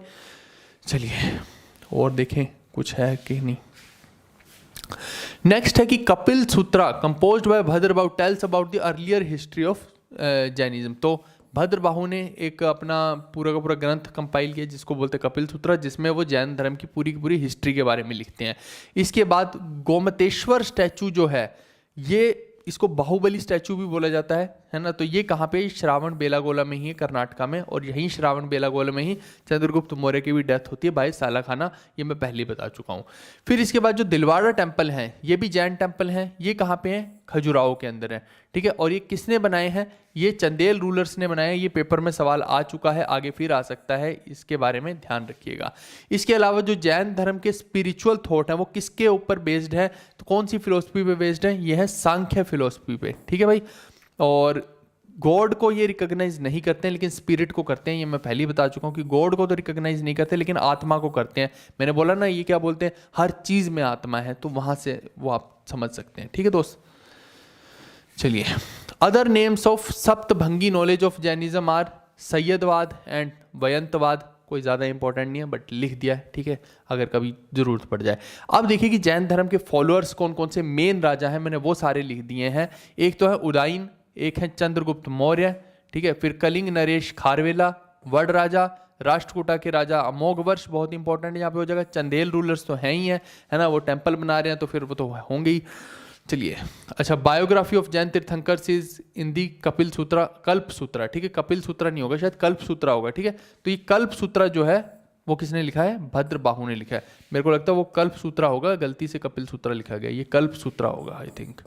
चलिए और देखें कुछ है कि नहीं। नेक्स्ट है कि कपिल Sutra composed by Bhadrabahu tells about the earlier history of Jainism. तो भद्रबाहु ने एक अपना पूरा का पूरा ग्रंथ कंपाइल किया जिसको बोलते हैं कपिल सूत्रा, जिसमें वो जैन धर्म की पूरी हिस्ट्री के बारे में लिखते हैं। इसके बाद गोमतेश्वर स्टैचू जो है, ये इसको बाहुबली स्टैचू भी बोला जाता है ना। तो ये कहाँ पे, श्रावण बेलागोला में ही है, कर्नाटका में, और यहीं श्रावण बेलागोला में ही चंद्रगुप्त मौर्य की भी डेथ होती है बाय सालाखाना, ये मैं पहले ही बता चुका हूँ। फिर इसके बाद जो दिलवाड़ा टेम्पल है, ये भी जैन टेम्पल है, ये कहाँ पे है, खजुराहो के अंदर है, ठीक है। और ये किसने बनाए हैं, ये चंदेल रूलर्स ने बनाए। ये पेपर में सवाल आ चुका है, आगे फिर आ सकता है, इसके बारे में ध्यान रखिएगा। इसके अलावा जो जैन धर्म के स्पिरिचुअल थॉट है वो किसके ऊपर बेस्ड है, तो कौन सी फिलोसफी पे बेस्ड है, ये है सांख्य फिलोसफी पे, ठीक है भाई। और गॉड को ये रिकॉग्नाइज नहीं करते हैं लेकिन स्पिरिट को करते हैं। ये मैं पहले ही बता चुका हूँ कि गॉड को तो रिकॉग्नाइज नहीं करते लेकिन आत्मा को करते हैं। मैंने बोला ना, ये क्या बोलते हैं, हर चीज में आत्मा है, तो वहां से वो आप समझ सकते हैं, ठीक है दोस्त। चलिए, other names of Saptabhangi knowledge of Jainism are Syadvada and वयंतवाद। कोई ज़्यादा इंपॉर्टेंट नहीं है बट लिख दिया है, ठीक है, अगर कभी जरूरत पड़ जाए। अब देखिए कि जैन धर्म के फॉलोअर्स कौन कौन से मेन राजा हैं, मैंने वो सारे लिख दिए हैं। एक तो है उदाइन, एक है चंद्रगुप्त मौर्य, ठीक है, फिर कलिंग नरेश खारवेला, वड राजा, राष्ट्रकूटा के राजा अमोघ वर्ष, बहुत इंपॉर्टेंट यहाँ पे हो जाएगा। चंदेल रूलर्स तो हैं ही है ना, वो टेम्पल बना रहे हैं तो फिर वो तो होंगे ही। चलिए, अच्छा, बायोग्राफी ऑफ जैन तीर्थंकर्स इज इन दी कपिल सूत्रा, कल्प सूत्रा, ठीक है, कपिल सूत्रा नहीं होगा, शायद कल्प सूत्रा होगा, ठीक है। तो ये कल्प सूत्रा जो है वो किसने लिखा है, भद्रबाहु ने लिखा है। मेरे को लगता है वो कल्प सूत्रा होगा, गलती से कपिल सूत्रा लिखा गया, ये कल्प सूत्रा होगा आई थिंक,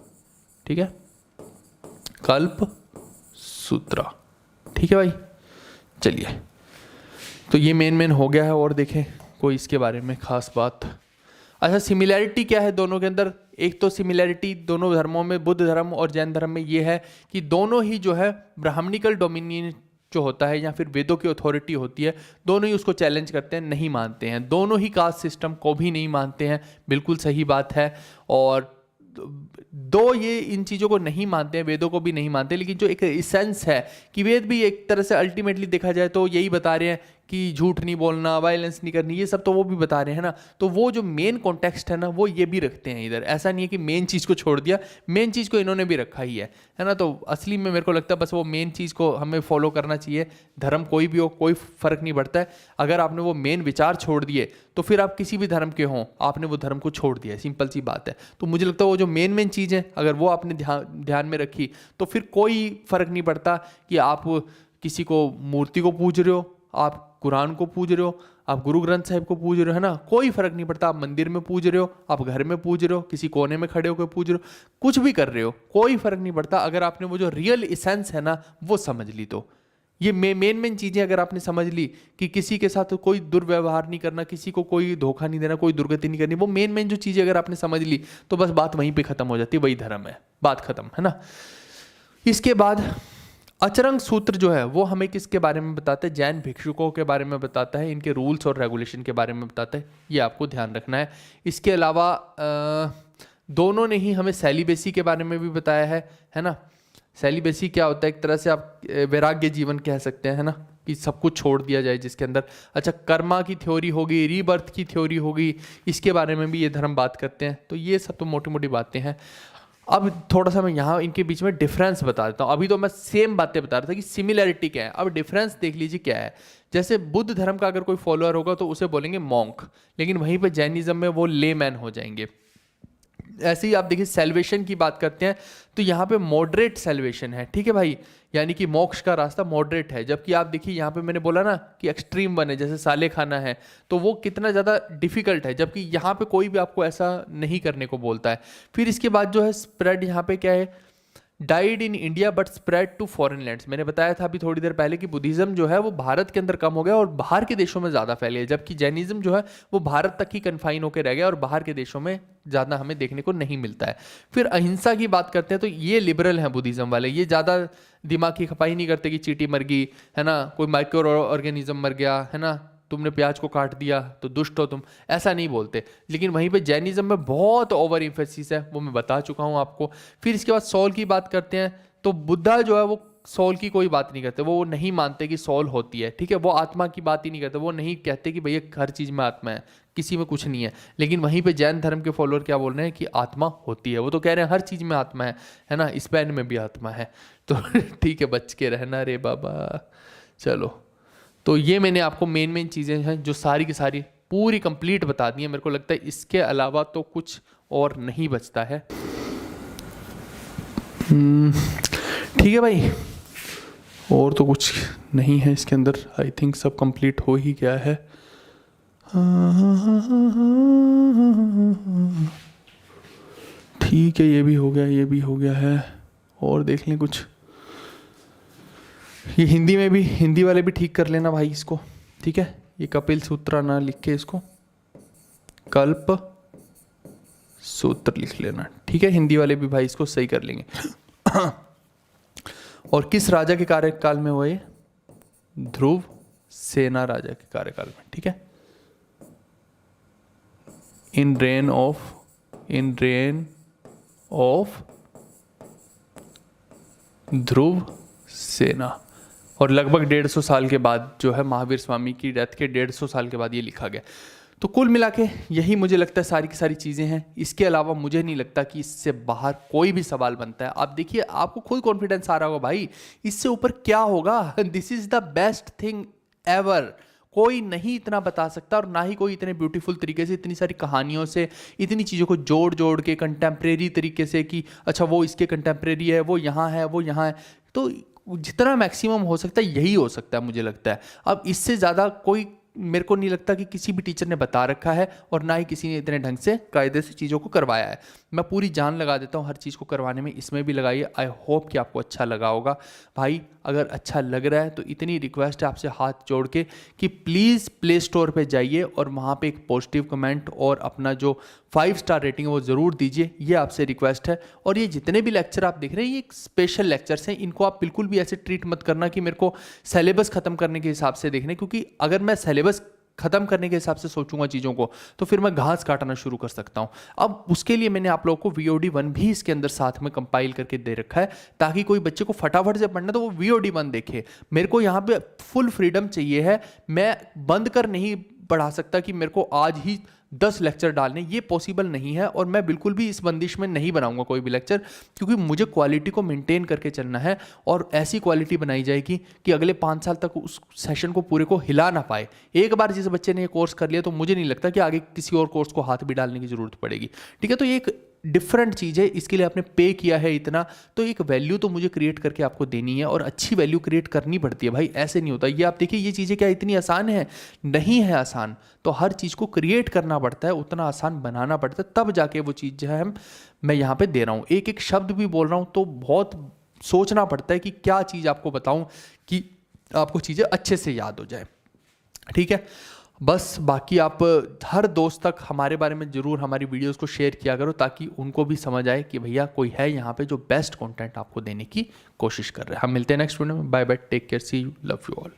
ठीक है, कल्प सूत्रा, ठीक है भाई। चलिए, तो ये मेन हो गया है, और देखें कोई इसके बारे में खास बात। अच्छा, सिमिलैरिटी क्या है दोनों के अंदर, एक तो सिमिलैरिटी दोनों धर्मों में, बुद्ध धर्म और जैन धर्म में ये है कि दोनों ही जो है ब्राह्मणिकल डोमिनियन जो होता है या फिर वेदों की अथॉरिटी होती है, दोनों ही उसको चैलेंज करते हैं, नहीं मानते हैं। दोनों ही कास्ट सिस्टम को भी नहीं मानते हैं, बिल्कुल सही बात है। और दो ये इन चीज़ों को नहीं मानते हैं, वेदों को भी नहीं मानते, लेकिन जो एक इसेंस है कि वेद भी एक तरह से अल्टीमेटली देखा जाए तो यही बता रहे हैं कि झूठ नहीं बोलना, वायलेंस नहीं करनी, ये सब तो वो भी बता रहे हैं ना। तो वो जो मेन कॉन्टेक्स्ट है ना, वो ये भी रखते हैं इधर। ऐसा नहीं है कि मेन चीज़ को छोड़ दिया, मेन चीज़ को इन्होंने भी रखा ही है ना। तो असली में मेरे को लगता है बस वो मेन चीज़ को हमें फॉलो करना चाहिए। धर्म कोई भी हो, कोई फ़र्क नहीं पड़ता है। अगर आपने वो मेन विचार छोड़ दिए तो फिर आप किसी भी धर्म के हों, आपने वो धर्म को छोड़ दिया, सिंपल सी बात है। तो मुझे लगता है वो जो मेन चीज़ है, अगर वो आपने ध्यान में रखी तो फिर कोई फ़र्क नहीं पड़ता कि आप किसी को मूर्ति को पूज रहे हो, आप कुरान को पूज रहे हो, आप गुरु ग्रंथ साहिब को पूज रहे हो, है ना, कोई फर्क नहीं पड़ता। आप मंदिर में पूज रहे हो, आप घर में पूज रहे हो, किसी कोने में खड़े होकर पूज रहे हो, कुछ भी कर रहे हो, कोई फर्क नहीं पड़ता। अगर आपने वो जो रियल इसेंस है ना वो समझ ली, तो ये मेन चीजें अगर आपने समझ ली कि किसी के साथ कोई दुर्व्यवहार नहीं करना, किसी को कोई धोखा नहीं देना, कोई दुर्गति नहीं करनी, वो मेन जो चीजें अगर आपने समझ ली तो बस बात वहीं पे खत्म हो जाती है, वही धर्म है, बात खत्म, है ना। इसके बाद अचरंग सूत्र जो है वो हमें किसके बारे में बताता है, जैन भिक्षुकों के बारे में बताता है, इनके रूल्स और रेगुलेशन के बारे में बताता है, ये आपको ध्यान रखना है। इसके अलावा दोनों ने ही हमें सेलिबेसी के बारे में भी बताया है ना। सेलिबेसी क्या होता है, एक तरह से आप वैराग्य जीवन कह सकते हैं, है ना, कि सब कुछ छोड़ दिया जाए जिसके अंदर। अच्छा, कर्मा की थ्योरी होगी, रीबर्थ की थ्योरी होगी, इसके बारे में भी ये धर्म बात करते हैं। तो ये सब तो मोटी मोटी बातें हैं। अब थोड़ा सा मैं यहाँ इनके बीच में डिफरेंस बता देता हूँ। अभी तो मैं सेम बातें बता रहा था कि सिमिलैरिटी क्या है, अब डिफरेंस देख लीजिए क्या है। जैसे बुद्ध धर्म का अगर कोई फॉलोअर होगा तो उसे बोलेंगे मॉन्क, लेकिन वहीं पे जैनिज्म में वो लेमैन हो जाएंगे। ऐसे ही आप देखिए सैल्वेशन की बात करते हैं तो यहाँ पे मॉडरेट सैल्वेशन है, ठीक है भाई, यानी कि मोक्ष का रास्ता मॉडरेट है। जबकि आप देखिए यहाँ पे मैंने बोला ना कि एक्सट्रीम वन है, जैसे साले खाना है, तो वो कितना ज़्यादा डिफिकल्ट है, जबकि यहाँ पे कोई भी आपको ऐसा नहीं करने को बोलता है। फिर इसके बाद जो है स्प्रेड, यहाँ पे क्या है, died in India but spread to foreign lands. मैंने बताया था अभी थोड़ी देर पहले कि बुद्धिज्म जो है वो भारत के अंदर कम हो गया और बाहर के देशों में ज़्यादा फैली है, जबकि जैनिज्म जो है वो भारत तक ही कन्फाइन होकर रह गया और बाहर के देशों में ज़्यादा हमें देखने को नहीं मिलता है। फिर अहिंसा की बात करते हैं तो ये लिबरल हैं बुद्धिज्म वाले, ये ज़्यादा दिमाग की खपाई नहीं करते कि चींटी मर गई, है ना, कोई माइक्रो ऑर्गेनिज्म मर गया, है ना, तुमने प्याज को काट दिया तो दुष्ट हो तुम, ऐसा नहीं बोलते। लेकिन वहीं पे जैनिज्म में बहुत ओवर इम्फेसिस है, वो मैं बता चुका हूँ आपको। फिर इसके बाद सॉल की बात करते हैं तो बुद्धा जो है वो सोल की कोई बात नहीं करते, वो नहीं मानते कि सोल होती है, ठीक है, वो आत्मा की बात ही नहीं करते, वो नहीं कहते कि भैया हर चीज़ में आत्मा है, किसी में कुछ नहीं है। लेकिन वहीं पे जैन धर्म के फॉलोअर क्या बोल रहे हैं कि आत्मा होती है, वो तो कह रहे हैं हर चीज़ में आत्मा है ना, इस पेन में भी आत्मा है। तो ठीक है, बच के रहना रे बाबा। चलो, तो ये मैंने आपको मेन चीज़ें हैं जो सारी की सारी पूरी कंप्लीट बता दी है। मेरे को लगता है इसके अलावा तो कुछ और नहीं बचता है। ठीक है भाई, और तो कुछ नहीं है इसके अंदर, आई थिंक सब कंप्लीट हो ही गया है। ठीक है, ये भी हो गया, ये भी हो गया है। और देख लें कुछ, ये हिंदी में भी, हिंदी वाले भी ठीक कर लेना भाई इसको, ठीक है। ये कपिल सूत्र ना लिख के इसको कल्प सूत्र लिख लेना, ठीक है। हिंदी वाले भी भाई इसको सही कर लेंगे। और किस राजा के कार्यकाल में हुए? ध्रुव सेना राजा के कार्यकाल में, ठीक है। इन रेन ऑफ ध्रुव सेना। और लगभग 150 साल के बाद जो है, महावीर स्वामी की डेथ के 150 साल के बाद ये लिखा गया। तो कुल मिला के यही मुझे लगता है सारी की सारी चीज़ें हैं। इसके अलावा मुझे नहीं लगता कि इससे बाहर कोई भी सवाल बनता है। आप देखिए, आपको खुद कॉन्फिडेंस आ रहा होगा भाई, इससे ऊपर क्या होगा। This is the best thing ever. कोई नहीं इतना बता सकता, और ना ही कोई इतने ब्यूटीफुल तरीके से, इतनी सारी कहानियों से, इतनी चीज़ों को जोड़ जोड़ के कंटेम्प्रेरी तरीके से कि अच्छा वो इसके कंटेम्प्रेरी है, वो यहाँ है, वो यहाँ है। तो जितना मैक्सिमम हो सकता है यही हो सकता है मुझे लगता है। अब इससे ज़्यादा कोई मेरे को नहीं लगता कि किसी भी टीचर ने बता रखा है, और ना ही किसी ने इतने ढंग से कायदे से चीज़ों को करवाया है। मैं पूरी जान लगा देता हूँ हर चीज़ को करवाने में, इसमें भी लगाइए। आई होप कि आपको अच्छा लगा होगा भाई। अगर अच्छा लग रहा है तो इतनी रिक्वेस्ट है आपसे हाथ जोड़ के कि प्लीज़ प्ले स्टोर पे जाइए और वहाँ पे एक पॉजिटिव कमेंट और अपना जो 5 स्टार रेटिंग है वो ज़रूर दीजिए। ये आपसे रिक्वेस्ट है। और ये जितने भी लेक्चर आप देख रहे हैं, ये स्पेशल लेक्चर्स हैं, इनको आप बिल्कुल भी ऐसे ट्रीट मत करना कि मेरे को सिलेबस ख़त्म करने के हिसाब से देखने, क्योंकि अगर मैं सिलेबस खत्म करने के हिसाब से सोचूंगा चीज़ों को तो फिर मैं घास काटना शुरू कर सकता हूं। अब उसके लिए मैंने आप लोगों को VOD 1 भी इसके अंदर साथ में कंपाइल करके दे रखा है, ताकि कोई बच्चे को फटाफट से पढ़ना तो वो VOD 1 देखे। मेरे को यहाँ पे फुल फ्रीडम चाहिए है, मैं बंद कर नहीं पढ़ा सकता कि मेरे को आज ही 10 लेक्चर डालने, ये पॉसिबल नहीं है। और मैं बिल्कुल भी इस बंदिश में नहीं बनाऊंगा कोई भी लेक्चर, क्योंकि मुझे क्वालिटी को मेंटेन करके चलना है, और ऐसी क्वालिटी बनाई जाएगी कि अगले 5 साल तक उस सेशन को पूरे को हिला ना पाए। एक बार जिस बच्चे ने ये कोर्स कर लिया तो मुझे नहीं लगता कि आगे किसी और कोर्स को हाथ भी डालने की जरूरत पड़ेगी, ठीक है। तो ये एक डिफरेंट चीज़ है, इसके लिए आपने पे किया है इतना, तो एक वैल्यू तो मुझे क्रिएट करके आपको देनी है, और अच्छी वैल्यू क्रिएट करनी पड़ती है भाई, ऐसे नहीं होता। ये आप देखिए, ये चीज़ें क्या इतनी आसान है? नहीं है आसान। तो हर चीज़ को क्रिएट करना पड़ता है, उतना आसान बनाना पड़ता है, तब जाके वो चीज़ जो है मैं यहाँ पे दे रहा हूँ। एक एक शब्द भी बोल रहा हूँ तो बहुत सोचना पड़ता है कि क्या चीज़ आपको बताऊँ कि आपको चीज़ें अच्छे से याद हो जाए, ठीक है। बस बाकी आप हर दोस्त तक हमारे बारे में ज़रूर हमारी वीडियोस को शेयर किया करो, ताकि उनको भी समझ आए कि भैया कोई है यहाँ पे जो बेस्ट कंटेंट आपको देने की कोशिश कर रहा है। हम मिलते हैं नेक्स्ट वीडियो में। Bye bye, take care, see you, love you all.